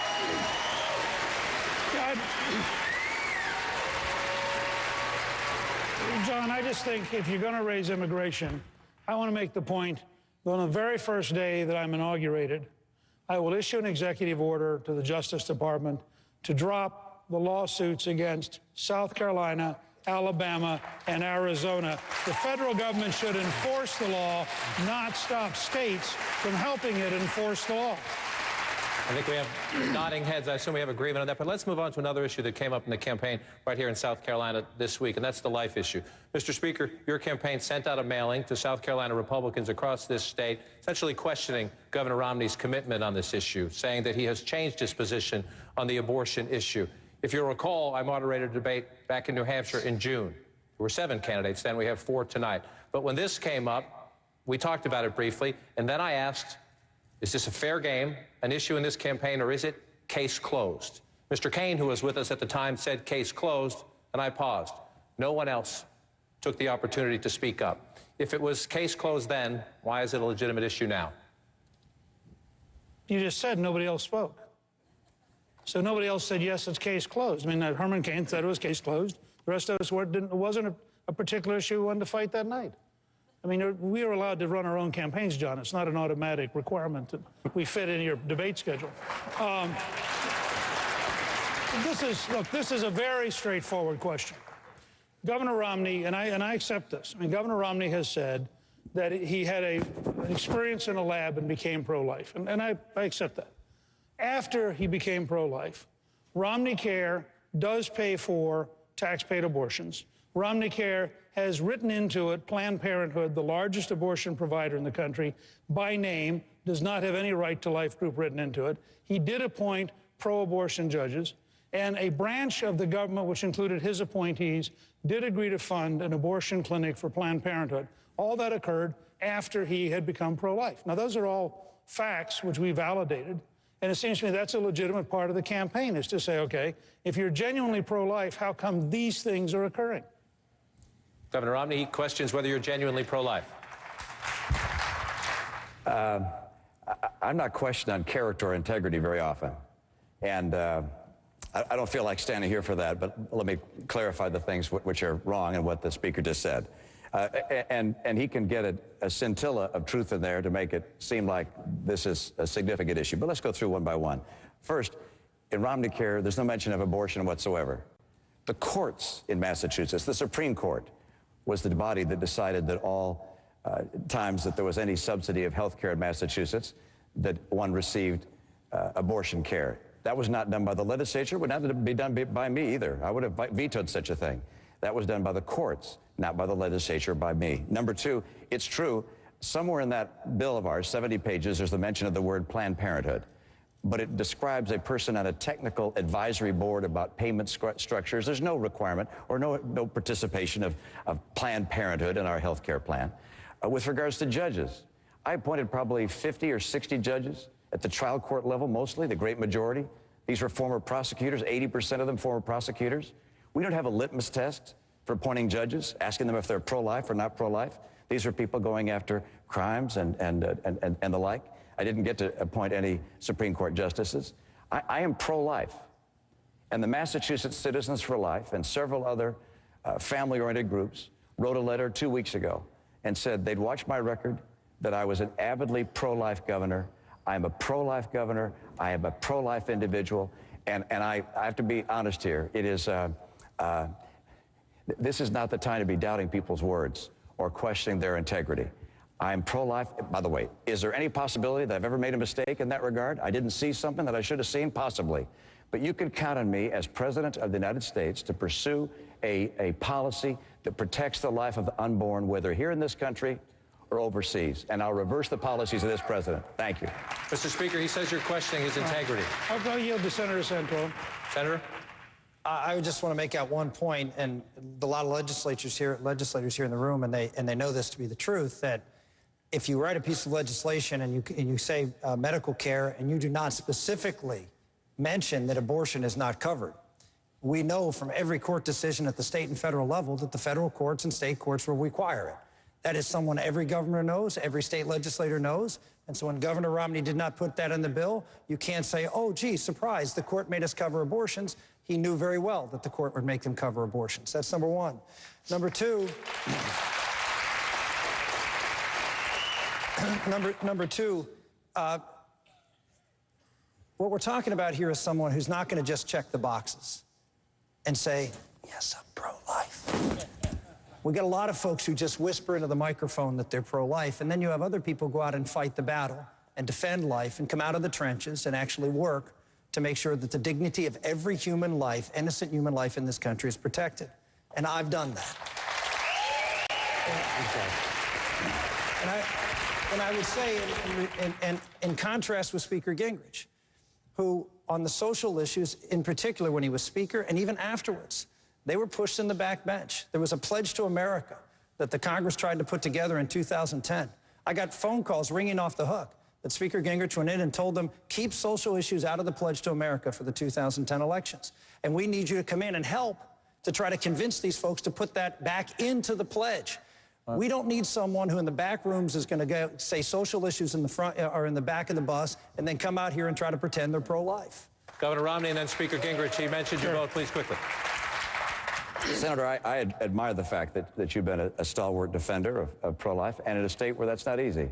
John, I just think if you're going to raise immigration, I want to make the point that on the very first day that I'm inaugurated, I will issue an executive order to the Justice Department to drop the lawsuits against South Carolina, Alabama, and Arizona. The federal government should enforce the law, not stop states from helping it enforce the law. I think we have nodding heads. I assume we have agreement on that. But let's move on to another issue that came up in the campaign right here in South Carolina this week, and that's the life issue. Mr. Speaker, your campaign sent out a mailing to South Carolina Republicans across this state, essentially questioning Governor Romney's commitment on this issue, saying that he has changed his position on the abortion issue. If you recall, I moderated a debate back in New Hampshire in June. There were 7 candidates then. We have 4 tonight. But when this came up, we talked about it briefly, and then I asked, is this a fair game, an issue in this campaign, or is it case closed? Mr. Kane, who was with us at the time, said case closed, and I paused. No one else took the opportunity to speak up. If it was case closed then, why is it a legitimate issue now? You just said nobody else spoke. So nobody else said, yes, it's case closed. I mean, Herman Cain said it was case closed. The rest of us it wasn't a particular issue we wanted to fight that night. I mean, we are allowed to run our own campaigns, John. It's not an automatic requirement that we fit in your debate schedule. This is a very straightforward question. Governor Romney, and I accept this. I mean, Governor Romney has said that he had an experience in a lab and became pro-life, and I accept that. After he became pro-life, Romney Care does pay for tax-paid abortions. Romney Care has written into it Planned Parenthood, the largest abortion provider in the country, by name, does not have any right to life group written into it. He did appoint pro-abortion judges, and a branch of the government, which included his appointees, did agree to fund an abortion clinic for Planned Parenthood. All that occurred after he had become pro-life. Now, those are all facts which we validated, and it seems to me that's a legitimate part of the campaign, is to say, okay, if you're genuinely pro-life, how come these things are occurring? Governor Romney questions whether you're genuinely pro-life. I'm not questioned on character or integrity very often. And I don't feel like standing here for that, but let me clarify the things which are wrong and what the speaker just said. And he can get a scintilla of truth in there to make it seem like this is a significant issue. But let's go through one by one. First, in Romney Care, there's no mention of abortion whatsoever. The courts in Massachusetts, the Supreme Court, was the body that decided that all times that there was any subsidy of health care in Massachusetts, that one received abortion care. That was not done by the legislature. It would not be done by me either. I would have vetoed such a thing. That was done by the courts, not by the legislature, by me. Number two, it's true, somewhere in that bill of ours, 70 pages, there's the mention of the word Planned Parenthood. But it describes a person on a technical advisory board about payment structures. There's no requirement or no participation of Planned Parenthood in our health care plan. With regards to judges, I appointed probably 50 or 60 judges at the trial court level, mostly, the great majority. These were former prosecutors, 80% of them former prosecutors. We don't have a litmus test for appointing judges, asking them if they're pro-life or not pro-life. These are people going after crimes and the like. I didn't get to appoint any Supreme Court justices. I am pro-life. And the Massachusetts Citizens for Life and several other family-oriented groups wrote a letter 2 weeks ago and said they'd watched my record, that I was an avidly pro-life governor. I'm a pro-life governor. I am a pro-life individual. And I have to be honest here. It is, this is not the time to be doubting people's words or questioning their integrity. I'm pro-life. By the way, is there any possibility that I've ever made a mistake in that regard? I didn't see something that I should have seen? Possibly. But you can count on me as President of the United States to pursue a policy that protects the life of the unborn, whether here in this country or overseas. And I'll reverse the policies of this president. Thank you. Mr. Speaker, he says you're questioning his integrity. I'll yield to Senator Santorum. Senator? I just want to make out one point, and a lot of legislators here in the room, and they know this to be the truth, that if you write a piece of legislation and you say medical care and you do not specifically mention that abortion is not covered, we know from every court decision at the state and federal level that the federal courts and state courts will require it. That is someone every governor knows, every state legislator knows. And so when Governor Romney did not put that in the bill, you can't say, oh, gee, surprise, the court made us cover abortions. He knew very well that the court would make them cover abortions. That's number one. Number two, what we're talking about here is someone who's not going to just check the boxes and say, yes, I'm pro-life. We get a lot of folks who just whisper into the microphone that they're pro-life, and then you have other people go out and fight the battle and defend life and come out of the trenches and actually work to make sure that the dignity of every human life, innocent human life in this country, is protected. And I've done that. And I would say, in contrast with Speaker Gingrich, who on the social issues, in particular when he was Speaker and even afterwards, they were pushed in the back bench. There was a pledge to America that the Congress tried to put together in 2010. I got phone calls ringing off the hook that Speaker Gingrich went in and told them, keep social issues out of the pledge to America for the 2010 elections. And we need you to come in and help to try to convince these folks to put that back into the pledge. We don't need someone who in the back rooms is going to go say social issues in the front or in the back of the bus and then come out here and try to pretend they're pro-life. Governor Romney and then Speaker Gingrich, he mentioned your vote. Please, quickly. Senator, I admire the fact that you've been a stalwart defender of pro-life, and in a state where that's not easy.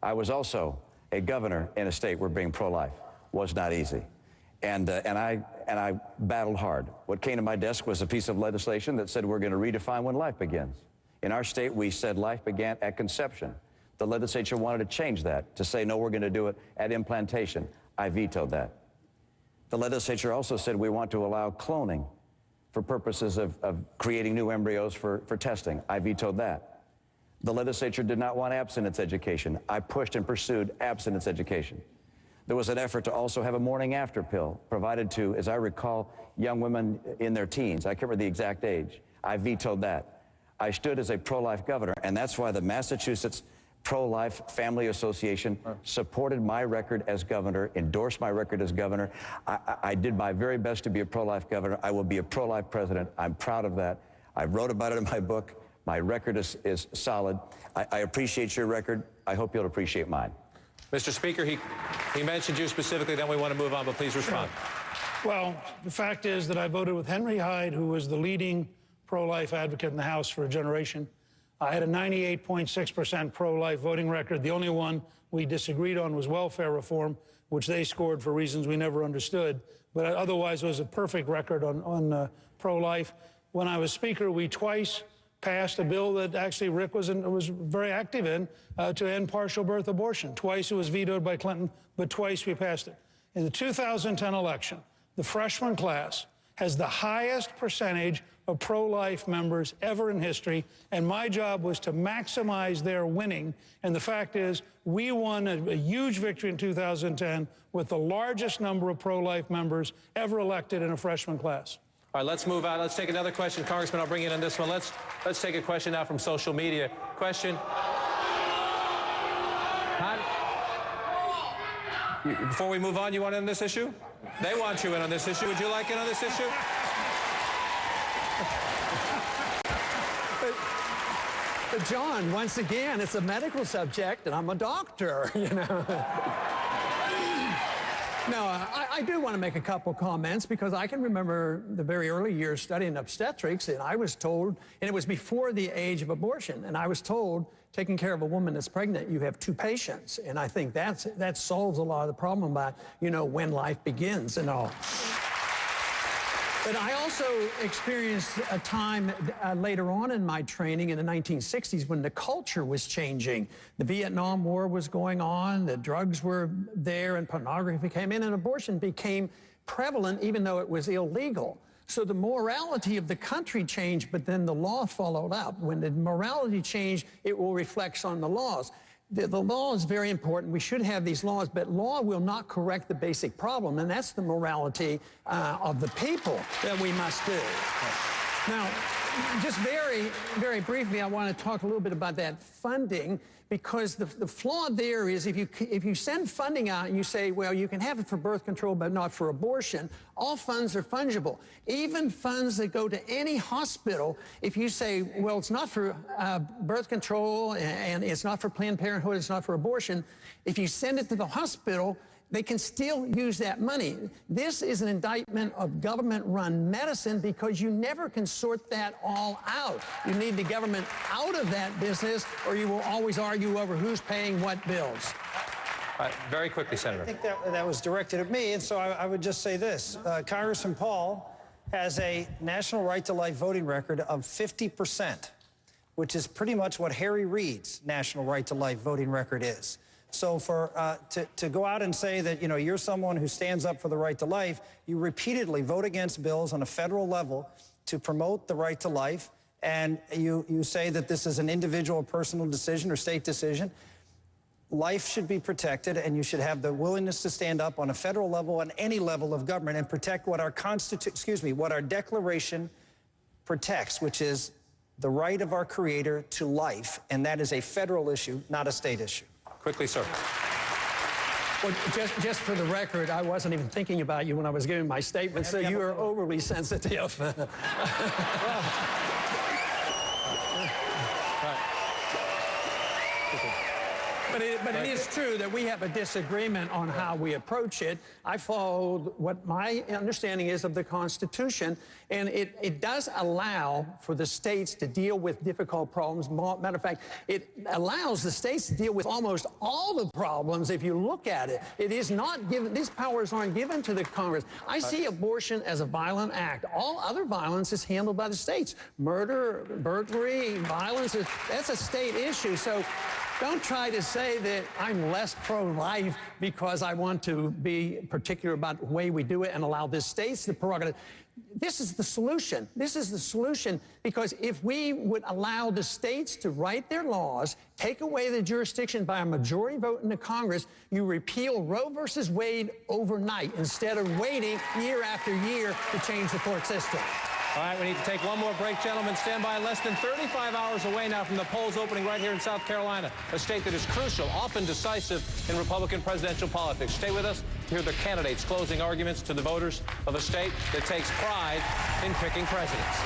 I was also a governor in a state where being pro-life was not easy. And I battled hard. What came to my desk was a piece of legislation that said we're going to redefine when life begins. In our state, we said life began at conception. The legislature wanted to change that, to say, no, we're going to do it at implantation. I vetoed that. The legislature also said we want to allow cloning for purposes of creating new embryos for testing. I vetoed that. The legislature did not want abstinence education. I pushed and pursued abstinence education. There was an effort to also have a morning after pill provided to, as I recall, young women in their teens. I can't remember the exact age. I vetoed that. I stood as a pro-life governor, and that's why the Massachusetts Pro-Life Family Association supported my record as governor, endorsed my record as governor. I did my very best to be a pro-life governor. I will be a pro-life president. I'm proud of that. I wrote about it in my book. My record is solid. I appreciate your record. I hope you'll appreciate mine. Mr. Speaker, he mentioned you specifically, then we want to move on, but please respond. Well, the fact is that I voted with Henry Hyde, who was the leading pro-life advocate in the House for a generation. I had a 98.6% pro-life voting record. The only one we disagreed on was welfare reform, which they scored for reasons we never understood. But otherwise, it was a perfect record on pro-life. When I was Speaker, we twice passed a bill that actually Rick was very active in to end partial birth abortion. Twice it was vetoed by Clinton, but twice we passed it. In the 2010 election, the freshman class has the highest percentage of pro-life members ever in history, and my job was to maximize their winning. And the fact is, we won a huge victory in 2010 with the largest number of pro-life members ever elected in a freshman class. All right, let's move on. Let's take another question. Congressman, I'll bring you in on this one. Let's take a question now from social media. Question. Before we move on, you want in on this issue? They want you in on this issue. Would you like in on this issue? But John, once again, it's a medical subject, and I'm a doctor, you know. No, I do want to make a couple comments because I can remember the very early years studying obstetrics, and I was told, and it was before the age of abortion, and I was told, taking care of a woman that's pregnant, you have two patients, and I think that solves a lot of the problem about, you know, when life begins and all. But I also experienced a time later on in my training in the 1960s when the culture was changing. The Vietnam War was going on, the drugs were there, and pornography came in, and abortion became prevalent even though it was illegal. So the morality of the country changed, but then the law followed up. When the morality changed, it will reflect on the laws. The law is very important. We should have these laws, but law will not correct the basic problem, and that's the morality of the people that we must do. Now, just very, very briefly, I want to talk a little bit about that funding, because the flaw there is if you send funding out and you say, well, you can have it for birth control but not for abortion, all funds are fungible. Even funds that go to any hospital, if you say, well, it's not for birth control and it's not for Planned Parenthood, it's not for abortion, if you send it to the hospital, they can still use that money. This is an indictment of government-run medicine because you never can sort that all out. You need the government out of that business, or you will always argue over who's paying what bills. Very quickly, Senator. I think that was directed at me, and so I would just say this. Congressman Paul has a national right-to-life voting record of 50%, which is pretty much what Harry Reid's national right-to-life voting record is. So to go out and say that, you're someone who stands up for the right to life, you repeatedly vote against bills on a federal level to promote the right to life, and you say that this is an individual personal decision or state decision. Life should be protected, and you should have the willingness to stand up on a federal level, on any level of government, and protect what our Declaration protects, which is the right of our Creator to life, and that is a federal issue, not a state issue. Quickly, sir. Well, just for the record, I wasn't even thinking about you when I was giving my statement, so you are overly sensitive. But it is true that we have a disagreement on how we approach it. I followed what my understanding is of the Constitution, and it does allow for the states to deal with difficult problems. Matter of fact, it allows the states to deal with almost all the problems if you look at it. It is not given, these powers aren't given to the Congress. I see abortion as a violent act. All other violence is handled by the states. Murder, burglary, violence, that's a state issue. So don't try to say that I'm less pro-life because I want to be particular about the way we do it and allow the states the prerogative. This is the solution. This is the solution, because if we would allow the states to write their laws, take away the jurisdiction by a majority vote in the Congress, you repeal Roe versus Wade overnight instead of waiting year after year to change the court system. All right, we need to take one more break, gentlemen. Stand by. Less than 35 hours away now from the polls opening right here in South Carolina, a state that is crucial, often decisive in Republican presidential politics. Stay with us to hear the candidates' closing arguments to the voters of a state that takes pride in picking presidents.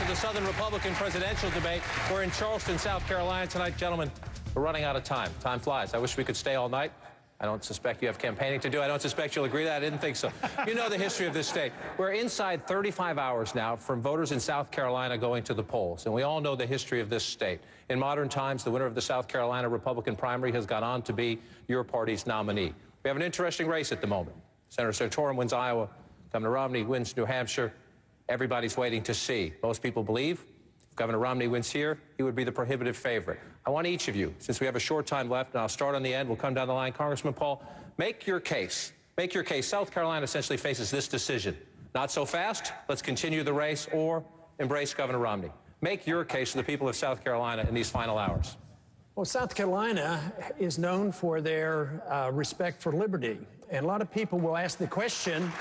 The Southern Republican presidential debate. We're in Charleston, South Carolina tonight. Gentlemen, we're running out of time. Time flies. I wish we could stay all night. I don't suspect you have campaigning to do. I don't suspect you'll agree to that. I didn't think so. You know the history of this state. We're inside 35 hours now from voters in South Carolina going to the polls, and we all know the history of this state. In modern times, the winner of the South Carolina Republican primary has gone on to be your party's nominee. We have an interesting race at the moment. Senator Santorum wins Iowa. Governor Romney wins New Hampshire. Everybody's waiting to see. Most people believe if Governor Romney wins here, he would be the prohibitive favorite. I want each of you, since we have a short time left, and I'll start on the end, we'll come down the line. Congressman Paul, make your case. Make your case. South Carolina essentially faces this decision. Not so fast, let's continue the race, or embrace Governor Romney. Make your case to the people of South Carolina in these final hours. Well, South Carolina is known for their respect for liberty. And a lot of people will ask the question,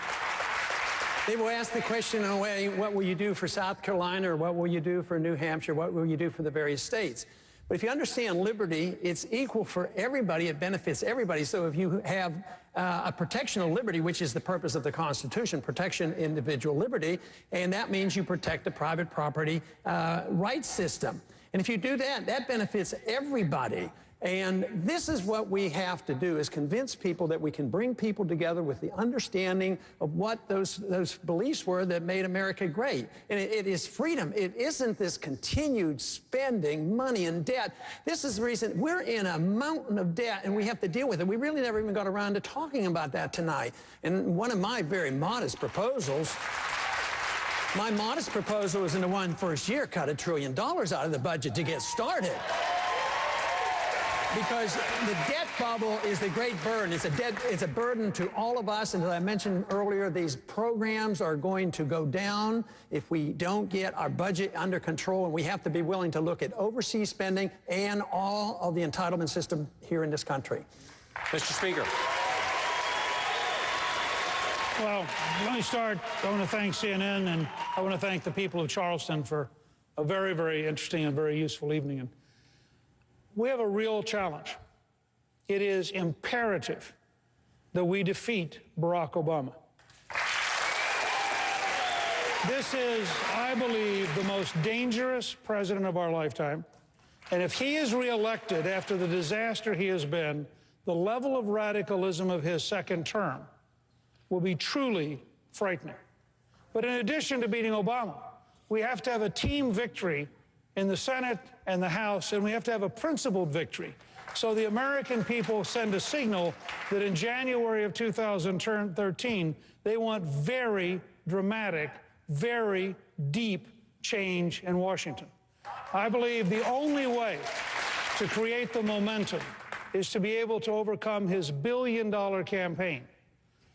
they will ask the question in a way, what will you do for South Carolina, or what will you do for New Hampshire, what will you do for the various states? But if you understand liberty, it's equal for everybody, it benefits everybody. So if you have a protection of liberty, which is the purpose of the Constitution, protection individual liberty, and that means you protect the private property rights system. And if you do that, that benefits everybody. And this is what we have to do, is convince people that we can bring people together with the understanding of what those beliefs were that made America great. And it is freedom. It isn't this continued spending money and debt. This is the reason we're in a mountain of debt, and we have to deal with it. We really never even got around to talking about that tonight. And one of my very modest proposals My modest proposal is in the one first year, cut $1 trillion out of the budget to get started. Because the debt bubble is the great burden. It's a burden to all of us. And as I mentioned earlier, these programs are going to go down if we don't get our budget under control. And we have to be willing to look at overseas spending and all of the entitlement system here in this country. Mr. Speaker. Well, let me start. I want to thank CNN, and I want to thank the people of Charleston for a very, very interesting and very useful evening. And we have a real challenge. It is imperative that we defeat Barack Obama. This is, I believe, the most dangerous president of our lifetime. And if he is reelected after the disaster he has been, the level of radicalism of his second term will be truly frightening. But in addition to beating Obama, we have to have a team victory in the Senate and the House, and we have to have a principled victory. So the American people send a signal that in January of 2013, they want very dramatic, very deep change in Washington. I believe the only way to create the momentum is to be able to overcome his billion-dollar campaign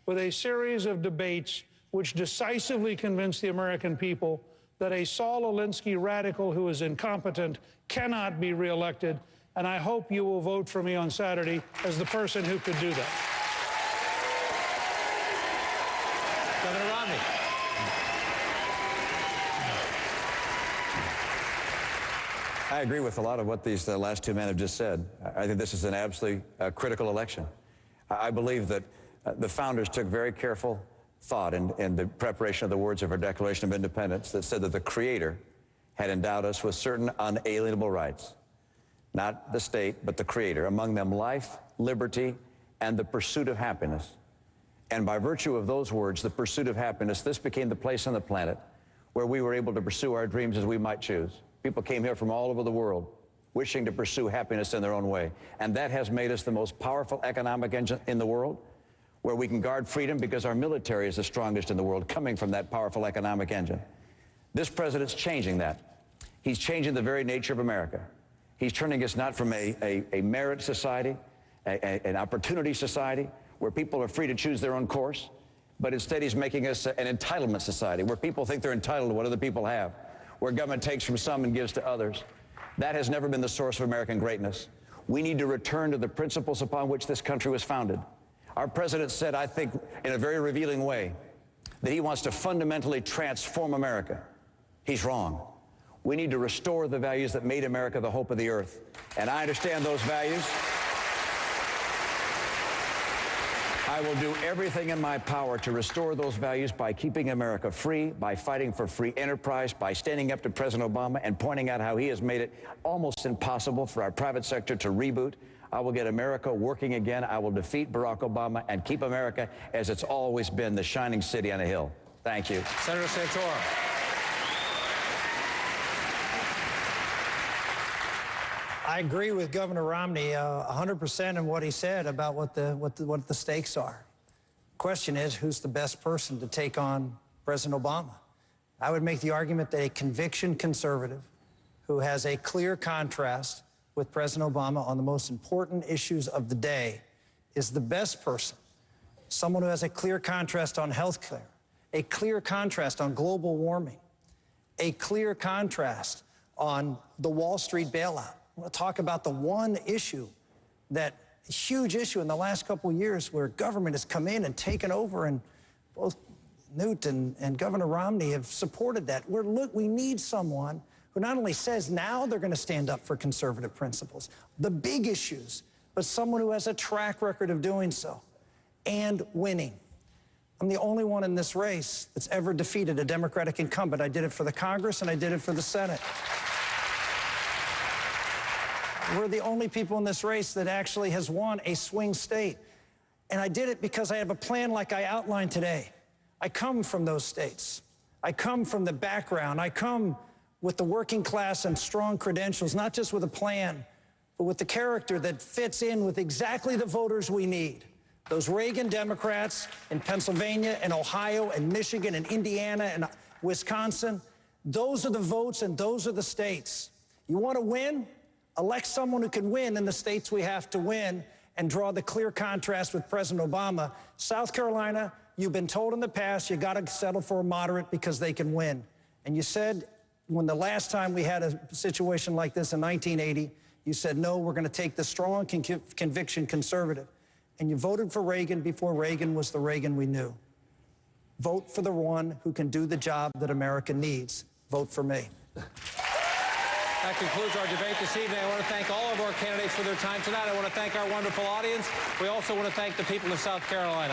with a series of debates which decisively convince the American people that a Saul Alinsky radical who is incompetent cannot be reelected, and I hope you will vote for me on Saturday as the person who could do that. Governor Romney. I agree with a lot of what these last two men have just said. I think this is an absolutely critical election. I believe that the founders took very careful thought in the preparation of the words of our Declaration of Independence that said that the Creator had endowed us with certain unalienable rights. Not the state, but the Creator. Among them, life, liberty, and the pursuit of happiness. And by virtue of those words, the pursuit of happiness, this became the place on the planet where we were able to pursue our dreams as we might choose. People came here from all over the world wishing to pursue happiness in their own way. And that has made us the most powerful economic engine in the world, where we can guard freedom because our military is the strongest in the world, coming from that powerful economic engine. This president's changing that. He's changing the very nature of America. He's turning us not from a merit society, an opportunity society, where people are free to choose their own course, but instead he's making us an entitlement society, where people think they're entitled to what other people have, where government takes from some and gives to others. That has never been the source of American greatness. We need to return to the principles upon which this country was founded. Our president said, I think, in a very revealing way, that he wants to fundamentally transform America. He's wrong. We need to restore the values that made America the hope of the earth. And I understand those values. I will do everything in my power to restore those values by keeping America free, by fighting for free enterprise, by standing up to President Obama and pointing out how he has made it almost impossible for our private sector to reboot. I will get America working again. I will defeat Barack Obama and keep America as it's always been, the shining city on a hill. Thank you. Senator Santorum. I agree with Governor Romney 100% in what he said about what the stakes are. Question is, who's the best person to take on President Obama? I would make the argument that a conviction conservative who has a clear contrast with President Obama on the most important issues of the day is the best person. Someone who has a clear contrast on health care, a clear contrast on global warming, a clear contrast on the Wall Street bailout. I want to talk about the one issue, that huge issue in the last couple of years where government has come in and taken over, and both Newt and Governor Romney have supported that. We need someone who not only says now they're going to stand up for conservative principles, the big issues, but someone who has a track record of doing so and winning. I'm the only one in this race that's ever defeated a Democratic incumbent. I did it for the Congress and I did it for the Senate. We're the only people in this race that actually has won a swing state. And I did it because I have a plan like I outlined today. I come from those states. I come from the background. I come with the working class and strong credentials, not just with a plan, but with the character that fits in with exactly the voters we need. Those Reagan Democrats in Pennsylvania and Ohio and Michigan and Indiana Wisconsin. Those are the votes and those are the states. You want to win? Elect someone who can win in the states we have to win and draw the clear contrast with President Obama. South Carolina, you've been told in the past you got to settle for a moderate because they can win. And you said when the last time we had a situation like this in 1980, you said, no, we're going to take the strong conviction conservative. And you voted for Reagan before Reagan was the Reagan we knew. Vote for the one who can do the job that America needs. Vote for me. That concludes our debate this evening. I want to thank all of our candidates for their time tonight. I want to thank our wonderful audience. We also want to thank the people of South Carolina.